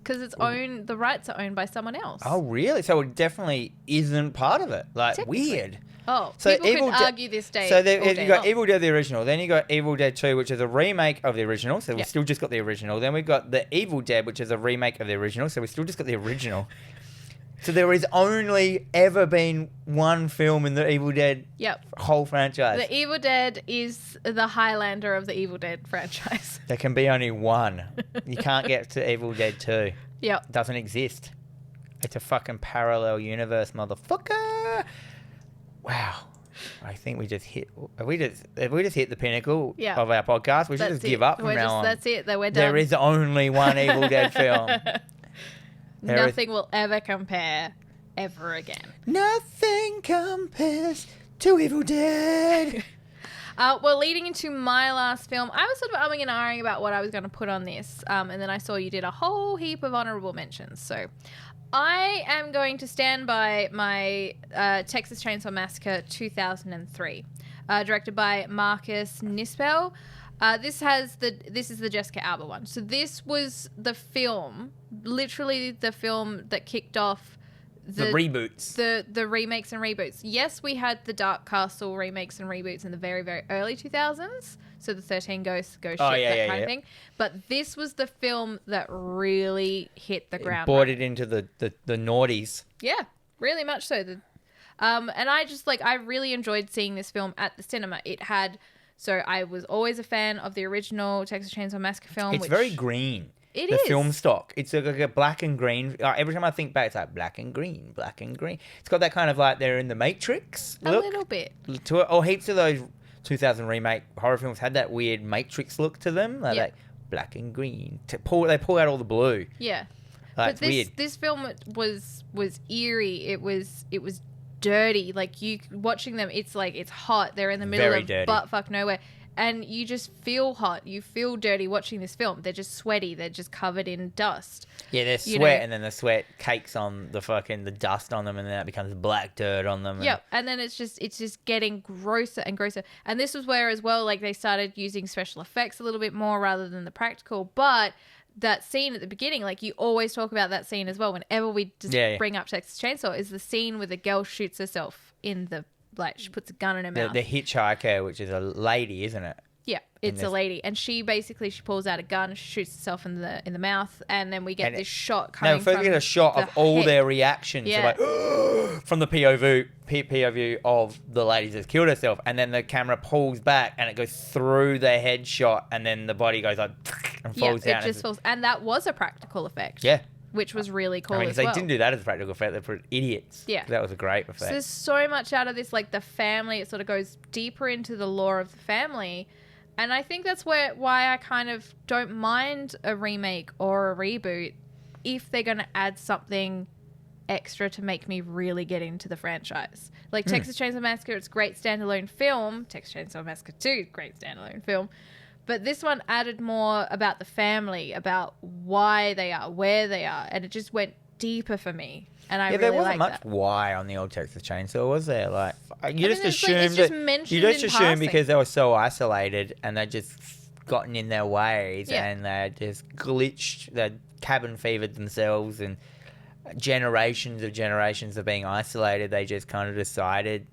because the rights are owned by someone else. Oh, really? So it definitely isn't part of it. Like, weird. Oh, so people can argue this day. So you got Evil Dead the original, then you got Evil Dead 2, which is a remake of the original. So we still just got the original. Then we got the Evil Dead, which is a remake of the original. So we still just got the original. So there has only ever been one film in the Evil Dead whole franchise. The Evil Dead is the Highlander of the Evil Dead franchise. There can be only one. You can't get to Evil Dead 2. Yep. It doesn't exist. It's a fucking parallel universe, motherfucker. Wow. I think we just hit... Have we just hit the pinnacle of our podcast? We should just give up from now on. That's it. We're done. There is only one Evil Dead film. Nothing will ever compare ever again. Nothing compares to Evil Dead. Well, leading into my last film, I was sort of umming and ahhing about what I was going to put on this. And then I saw you did a whole heap of honorable mentions. So I am going to stand by my Texas Chainsaw Massacre 2003, directed by Marcus Nispel. This is the Jessica Alba one. So this was the film, literally the film that kicked off the reboots. The remakes and reboots. Yes, we had the Dark Castle remakes and reboots in the very, very early 2000s. So the 13 Ghosts, that kind of thing. But this was the film that really hit the ground. Brought it into the noughties. Yeah, really much so. And I just I really enjoyed seeing this film at the cinema. So I was always a fan of the original Texas Chainsaw Massacre film. It's very green. It is. The is. film stock. It's like a black and green. Every time I think back, it's like black and green, black and green. It's got that kind of like they're in the Matrix look. A little bit. To it. Or heaps of those 2000 remake horror films had that weird Matrix look to them. Like black and green. They pull out all the blue. Yeah. But this film was eerie. It was dirty. Like you watching them, it's hot. They're in the middle of buttfuck nowhere. And you just feel hot. You feel dirty watching this film. They're just sweaty. They're just covered in dust. Yeah, there's sweat, and then the sweat cakes on the dust on them, and then that becomes black dirt on them. Yep, and then it's just getting grosser and grosser. And this was where as well, they started using special effects a little bit more rather than the practical. But that scene at the beginning, like you always talk about that scene as well whenever we just bring up Texas Chainsaw, is the scene where the girl shoots herself in the, like, she puts a gun in her mouth. The hitchhiker, which is a lady, isn't it? Yeah, it's a lady, and she pulls out a gun, she shoots herself in the mouth, and then we get this shot coming. No, first we get a shot of all their reactions, so like from the POV of the lady that's killed herself, and then the camera pulls back, and it goes through their headshot, and then the body goes like and falls down. It just falls, and that was a practical effect. Yeah. Which was really cool. I mean, as they well. didn't do that as a practical effect. They put idiots. Yeah. That was a great effect. So there's so much out of this, like the family. It sort of goes deeper into the lore of the family. And I think that's why I kind of don't mind a remake or a reboot if they're going to add something extra to make me really get into the franchise. Like Texas Chainsaw Massacre, it's a great standalone film. Texas Chainsaw Massacre 2, great standalone film. But this one added more about the family, about why they are, where they are. And it just went deeper for me. And I really there wasn't like much that. why on the old Texas Chainsaw, was there? Like, you just assumed mentioned because they were so isolated and they just gotten in their ways and they just glitched, they cabin fevered themselves, and generations of being isolated. They just kind of decided,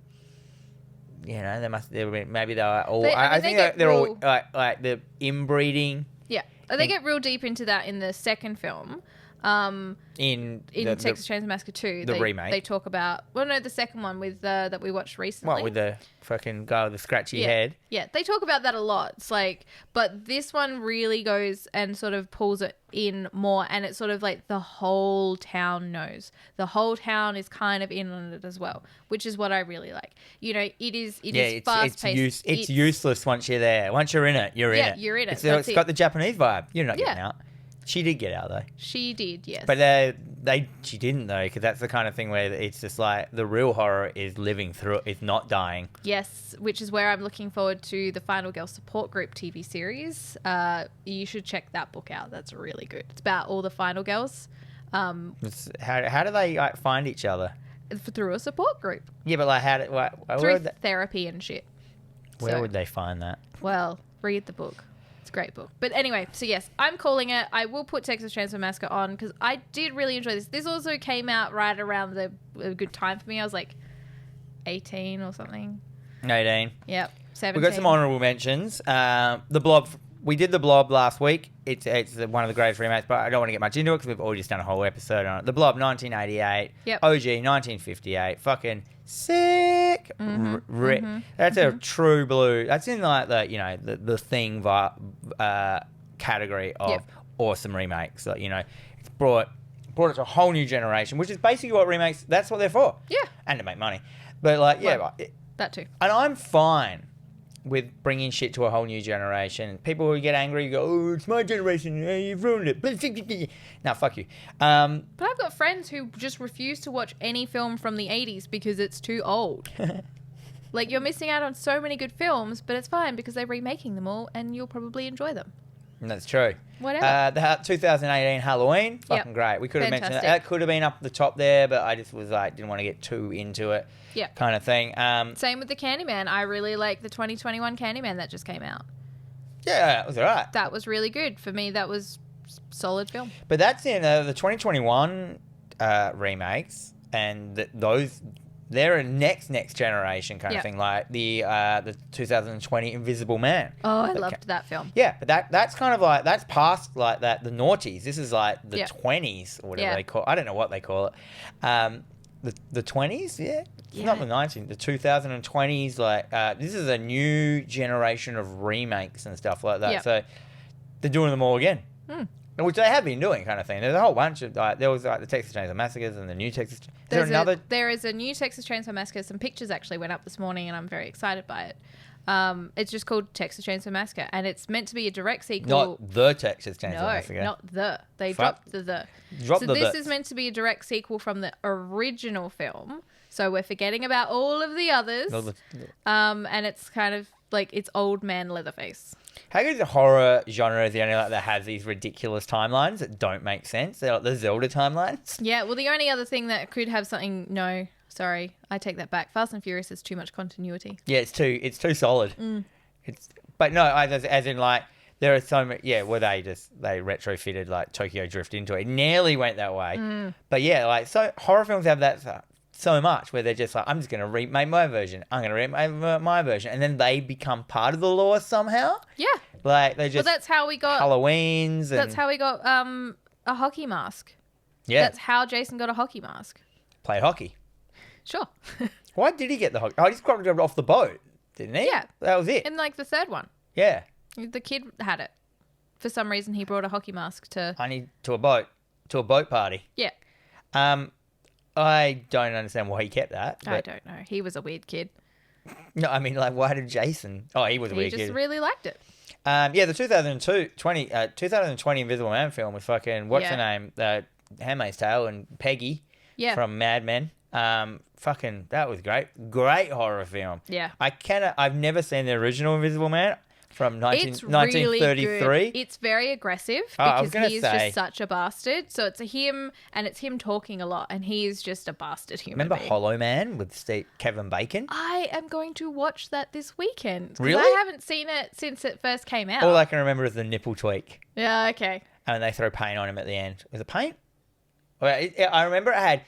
you know, maybe they were all. I think they're all like the inbreeding. Yeah, they get real deep into that in the second film. In Texas Chainsaw Massacre 2, the remake, they talk about the second one with that we watched recently. What, with the fucking guy with the scratchy head? Yeah, they talk about that a lot. It's like, but this one really goes and sort of pulls it in more, and it's sort of like the whole town knows. The whole town is kind of in on it as well, which is what I really like. You know, it is fast paced. It's useless once you're there. Once you're in it, you're in it. Yeah, you're in it. It's got the Japanese vibe. You're not getting out. She did get out though. She did, yes. But she didn't though, because that's the kind of thing where it's just like the real horror is living through it, is not dying. Yes, which is where I'm looking forward to the Final Girl Support Group TV series. You should check that book out. That's really good. It's about all the Final Girls. How do they find each other? Through a support group. Yeah, but like through therapy and shit. Where would they find that? Well, read the book. It's a great book. But anyway, so yes, I'm calling it. I will put Texas Chainsaw Massacre on because I did really enjoy this. This also came out right around a good time for me. I was like 18 or something. 18. Yep. 17. We got some honourable mentions. The Blob. We did the Blob last week. It's one of the greatest remakes, but I don't want to get much into it because we've already just done a whole episode on it. The Blob, 1988. Yep. OG, 1958. Fucking sick. That's a true blue. That's in like the Thing category of awesome remakes. Like, you know, it's brought it to a whole new generation, which is basically what remakes. That's what they're for. Yeah. And to make money, but like that too. And I'm fine with bringing shit to a whole new generation. People who get angry go, "Oh, it's my generation. You've ruined it." Now, fuck you. But I've got friends who just refuse to watch any film from the 80s because it's too old. Like, you're missing out on so many good films, but it's fine because they're remaking them all and you'll probably enjoy them. And that's true. Whatever. The 2018 Halloween, fucking great. We could have mentioned that. That could have been up the top there, but I just was like, didn't want to get too into it. Yeah. Kind of thing. Same with the Candyman. I really like the 2021 Candyman that just came out. Yeah, it was all right. That was really good. For me, that was solid film. But that's in the 2021 remakes, and they're a next generation kind of thing, like the 2020 Invisible Man. Oh, I loved that film. Yeah, but that's kind of like, that's past like that, the noughties. This is like the 20s or whatever they call it. I don't know what they call it. The 20s, It's not the 19, the 2020s. Like this is a new generation of remakes and stuff like that. So they're doing them all again. Which they have been doing, kind of thing. There's a whole bunch of there was like the Texas Chainsaw Massacres and the new Texas. There is a new Texas Chainsaw Massacre. Some pictures actually went up this morning, and I'm very excited by it. It's just called Texas Chainsaw Massacre, and it's meant to be a direct sequel. Not the Texas Chainsaw Massacre. No, not the. They dropped the. This is meant to be a direct sequel from the original film. So we're forgetting about all of the others. And it's kind of like it's old man Leatherface. How good is the horror genre is the only that has these ridiculous timelines that don't make sense? They're like the Zelda timelines. Yeah, well, the only other thing that could have something... No, sorry, I take that back. Fast and Furious has too much continuity. Yeah, it's too solid. But no, as in like There are so many, where they retrofitted like Tokyo Drift into it. It nearly went that way. But yeah, like, so horror films have that so much where they're just like, I'm just going to remake my version. I'm going to remake my version. And then they become part of the lore somehow. Yeah. Like, they just... Well, that's how we got... Halloweens and... That's how we got a hockey mask. Yeah. That's how Jason got a hockey mask. Play hockey. Sure. Why did he get the hockey? Oh, he just got it off the boat, didn't he? Yeah. That was it. In like the third one. Yeah. The kid had it. For some reason, he brought a hockey mask to... Only to a boat party. Yeah. I don't understand why he kept that. I don't know. He was a weird kid. No, I mean, like, why did Jason... Oh, he was a weird kid. He just really liked it. The 2020 Invisible Man film with fucking... What's her name? Handmaid's Tale and Peggy from Mad Men. Fucking... That was great. Great horror film. Yeah. I've never seen the original Invisible Man. From 1933. Really good. It's very aggressive because he's just such a bastard. So it's him, and it's him talking a lot, and he's just a bastard human being. Hollow Man with Kevin Bacon? I am going to watch that this weekend. Really? I haven't seen it since it first came out. All I can remember is the nipple tweak. Yeah, okay. And they throw paint on him at the end. Was it paint? I remember it had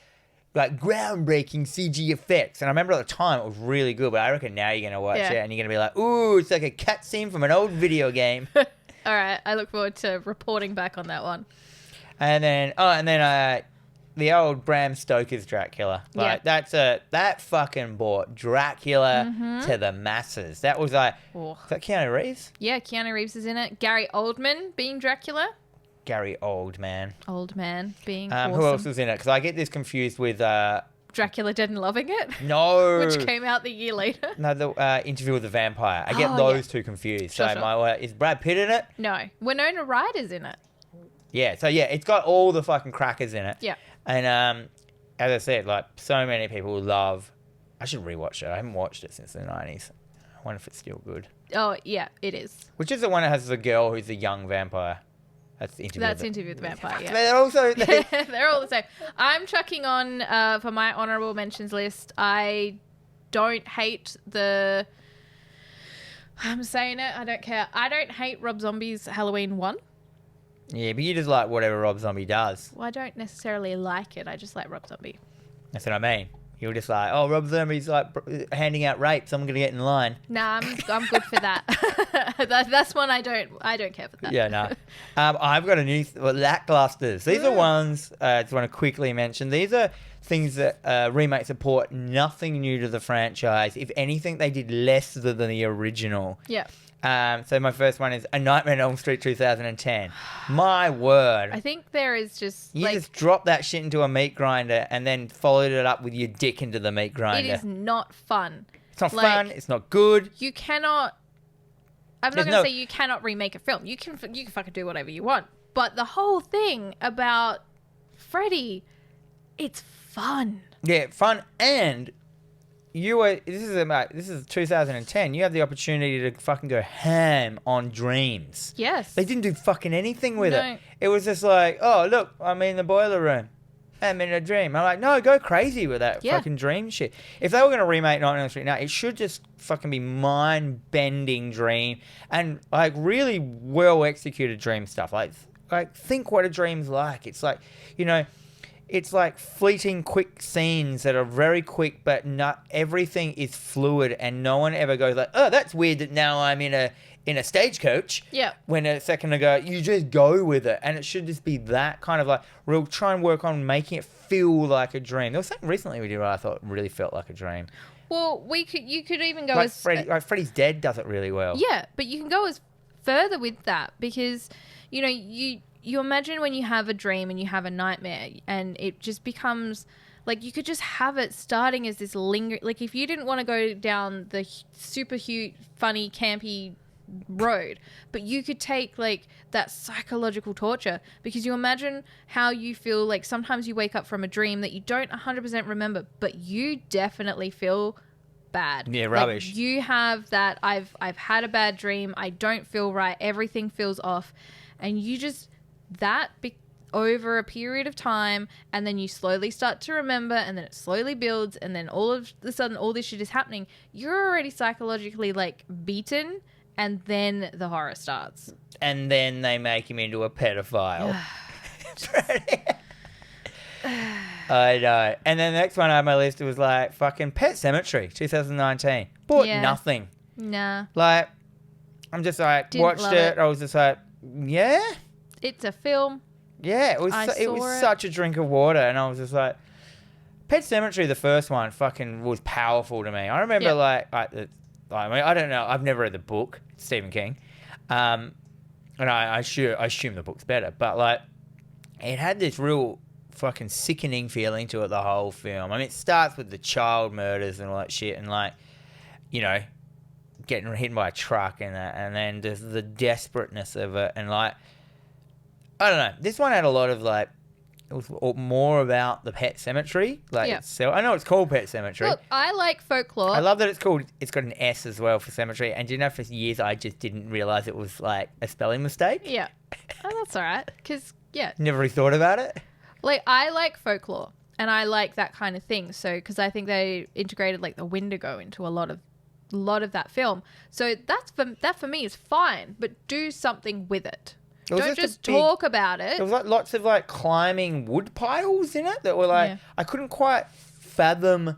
like groundbreaking CG effects. And I remember at the time it was really good, but I reckon now you're going to watch it and you're going to be like, ooh, it's like a cutscene from an old video game. All right. I look forward to reporting back on that one. And then, the old Bram Stoker's Dracula. Like, that fucking brought Dracula to the masses. That was like, is that Keanu Reeves? Yeah, Keanu Reeves is in it. Gary Oldman being Dracula. Gary Oldman. Old man being awesome. Who else was in it? Because I get this confused with... Dracula Dead and Loving It? No. Which came out the year later. No, the Interview with the Vampire. I get those two confused. Sure. Is Brad Pitt in it? No. Winona Ryder's in it. Yeah, so it's got all the fucking crackers in it. Yeah. And as I said, like, so many people love... I should rewatch it. I haven't watched it since the 90s. I wonder if it's still good. Oh, yeah, it is. Which is the one that has the girl who's the young vampire? That's Interview with the Vampire, yeah. They're also... They're all the same. I'm chucking on, for my honourable mentions list, I don't hate the... I'm saying it, I don't care. I don't hate Rob Zombie's Halloween 1. Yeah, but you just like whatever Rob Zombie does. Well, I don't necessarily like it. I just like Rob Zombie. That's what I mean. You're just like, oh, Rob Zombie's like handing out rapes. I'm going to get in line. Nah, I'm good for that. That's one I don't care for that. Yeah, no. I've got a new Lackbusters. These are ones I just want to quickly mention. These are things that remakes support. Nothing new to the franchise. If anything, they did less than the original. Yeah. So my first one is A Nightmare on Elm Street 2010. My word. I think there is just... You just dropped that shit into a meat grinder and then followed it up with your dick into the meat grinder. It is not fun. It's not fun. It's not good. You cannot... I'm not going to say you cannot remake a film. You can fucking do whatever you want. But the whole thing about Freddy, it's fun. Yeah, fun, and... This is 2010. You have the opportunity to fucking go ham on dreams. Yes. They didn't do fucking anything with it. It was just like, oh, look, I'm in the boiler room. I'm in a dream. I'm like, no, go crazy with that fucking dream shit. If they were going to remake Nightmare on Elm Street now, it should just fucking be mind-bending dream and like really well-executed dream stuff. Like think what a dream's like. It's like, it's like fleeting, quick scenes that are very quick, but not everything is fluid, and no one ever goes like, "Oh, that's weird that now I'm in a stagecoach." Yeah. When a second ago, you just go with it, and it should just be that kind of like we'll try and work on making it feel like a dream. There was something recently we did what I thought really felt like a dream. Well, you could even go like Freddy's Dead does it really well. Yeah, but you can go as further with that because you imagine when you have a dream and you have a nightmare and it just becomes like you could just have it starting as this like if you didn't want to go down the super huge, funny, campy road, but you could take like that psychological torture because you imagine how you feel like sometimes you wake up from a dream that you don't 100% remember, but you definitely feel bad. Yeah, rubbish. Like you have that I've had a bad dream, I don't feel right, everything feels off, and you just over a period of time, and then you slowly start to remember, and then it slowly builds, and then all of a sudden all this shit is happening. You're already psychologically like beaten and then the horror starts. And then they make him into a pedophile. I know. And then the next one on my list was like fucking Pet Sematary 2019. Bought nothing. Nah. Like, I'm just like, watched it. I was just like, yeah. It's a film. Yeah, it was such a drink of water. And I was just like, Pet Sematary, the first one, fucking was powerful to me. I remember I don't know. I've never read the book, Stephen King. And I assume the book's better. But like, it had this real fucking sickening feeling to it, the whole film. I mean, it starts with the child murders and all that shit, and like, you know, getting hit by a truck and that, and then just the desperateness of it, and like, I don't know. This one had a lot of like, it was more about the Pet Cemetery, like itself. I know it's called Pet Cemetery. Look, I like folklore. I love that it's got an S as well for cemetery. And do you know, for years I just didn't realise it was like a spelling mistake. Yeah, oh, that's all right. Because never really thought about it. Like, I like folklore, and I like that kind of thing. So, because I think they integrated like the Wendigo into a lot of that film. So that for me is fine, but do something with it. Don't just talk about it. There was like lots of like climbing wood piles in it that were like, I couldn't quite fathom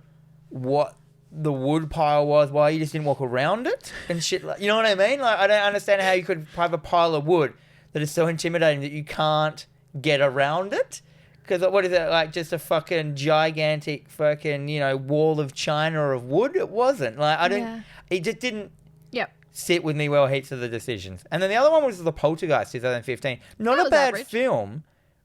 what the wood pile was, why you just didn't walk around it and shit. Like, you know what I mean? Like, I don't understand how you could have a pile of wood that is so intimidating that you can't get around it. Because what is it, like just a fucking gigantic fucking, you know, wall of China of wood? It wasn't. Like, it just didn't sit with me well, heaps of the decisions. And then the other one was the Poltergeist 2015. Not a bad film.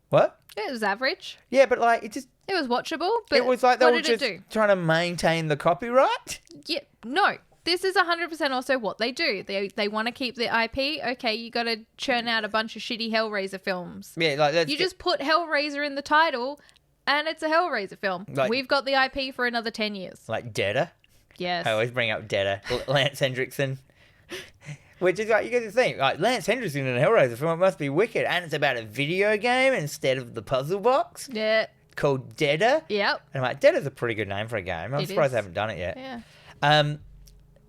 What? It was average. Yeah, but like, it was watchable, but it was like they were just trying to maintain the copyright. Yeah, no. This is 100% also what they do. They want to keep the IP. Okay, you got to churn out a bunch of shitty Hellraiser films. Yeah, like you just put Hellraiser in the title, and it's a Hellraiser film. Like, we've got the IP for another 10 years. Like Deader. Yes. I always bring up Deader. Lance Hendrickson. Which is like, you get to think, like, Lance Hendrickson in a Hellraiser film, it must be wicked. And it's about a video game instead of the puzzle box. Yeah. Called Deader. Yep. And I'm like, Deader's a pretty good name for a game. I'm surprised they haven't done it yet. Yeah.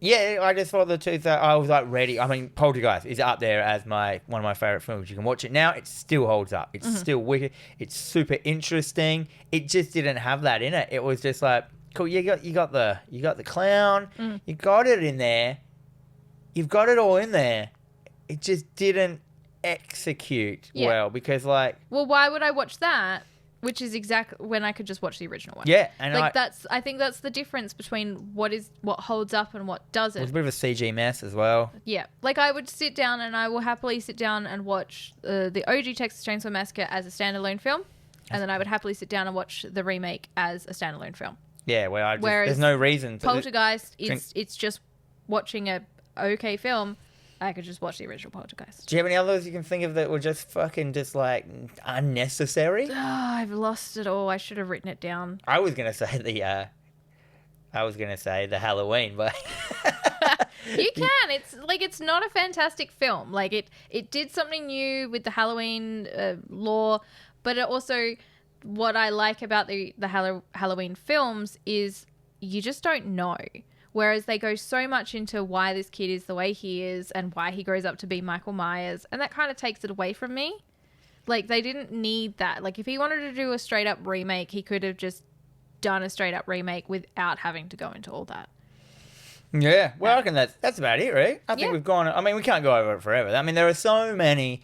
Yeah, I just thought I was like ready. I mean, Poltergeist is up there as one of my favourite films. You can watch it now. It still holds up. It's still wicked. It's super interesting. It just didn't have that in it. It was just like, cool, you got the clown. You got it in there. You've got it all in there. It just didn't execute well because like... Well, why would I watch that? Which is exactly when I could just watch the original one. Yeah. And like I think that's the difference between what holds up and what doesn't. It was a bit of a CG mess as well. Yeah. Like I would sit down and I will happily sit down and watch the OG Texas Chainsaw Massacre as a standalone film. And then I would happily sit down and watch the remake as a standalone film. Yeah, there's no reason. Poltergeist, it's just watching a okay film. I could just watch the original Poltergeist. Do you have any others you can think of that were just fucking just like unnecessary? Oh, I've lost it all. I should have written it down. I was gonna say the Halloween, but you can. It's not a fantastic film. Like it did something new with the Halloween lore, but it also, what I like about the Halloween films is you just don't know. Whereas they go so much into why this kid is the way he is and why he grows up to be Michael Myers. And that kind of takes it away from me. Like, they didn't need that. Like, if he wanted to do a straight-up remake, he could have just done a straight-up remake without having to go into all that. Yeah. Well, I reckon that's about it, right? I think we've gone... I mean, we can't go over it forever. I mean, there are so many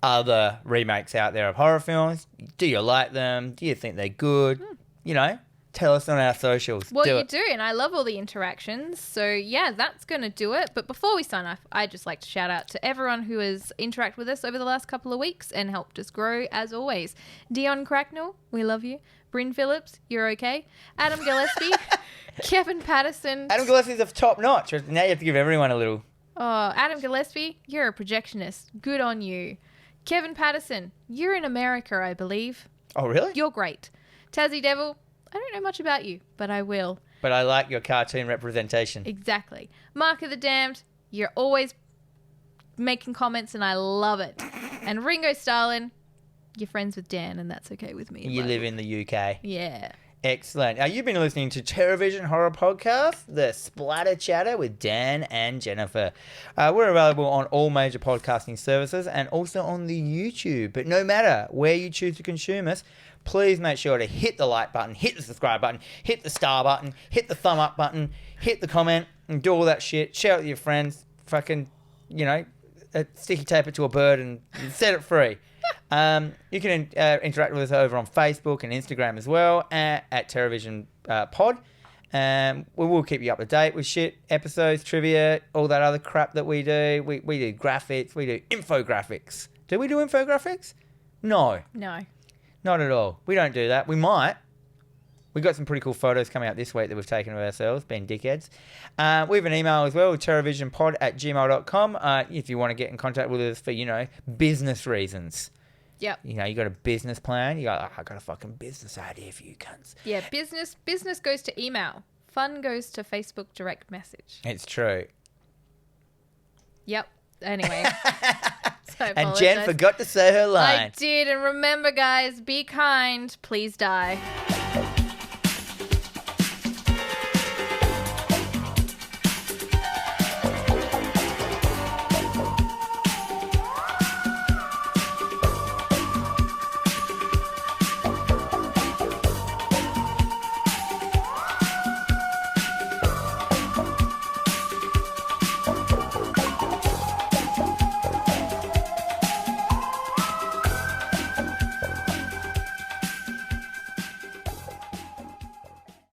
other remakes out there of horror films. Do you like them? Do you think they're good? You know? Tell us on our socials. Well, you do, and I love all the interactions. So, yeah, that's going to do it. But before we sign off, I'd just like to shout out to everyone who has interacted with us over the last couple of weeks and helped us grow, as always. Dion Cracknell, we love you. Bryn Phillips, you're okay. Adam Gillespie, Kevin Patterson. Adam Gillespie's a top notch. Now you have to give everyone a little... Oh, Adam Gillespie, you're a projectionist. Good on you. Kevin Patterson, you're in America, I believe. Oh, really? You're great. Tassie Devil, I don't know much about you, but I will. But I like your cartoon representation. Exactly. Mark of the Damned, you're always making comments and I love it. And Ringo Starlin, you're friends with Dan and that's okay with me. You live in the UK. Yeah. Excellent. Now, you've been listening to TerrorVision Horror Podcast, the Splatter Chatter with Dan and Jennifer. We're available on all major podcasting services and also on the YouTube. But no matter where you choose to consume us, please make sure to hit the like button, hit the subscribe button, hit the star button, hit the thumb up button, hit the comment, and do all that shit. Share it with your friends. Fucking, sticky tape it to a bird and set it free. You can interact with us over on Facebook and Instagram as well at TerrorVision Pod. We will keep you up to date with shit, episodes, trivia, all that other crap that we do. We do graphics, we do infographics. Do we do infographics? No. Not at all. We don't do that. We might. We got some pretty cool photos coming out this week that we've taken of ourselves, being dickheads. We have an email as well, terrorvisionpod@gmail.com, if you want to get in contact with us for, business reasons. Yep. You got a business plan. You got, I got a fucking business idea for you cunts. Yeah, business goes to email. Fun goes to Facebook direct message. It's true. Yep. Anyway. And Jen forgot to say her line. I did. And remember, guys, be kind. Please die.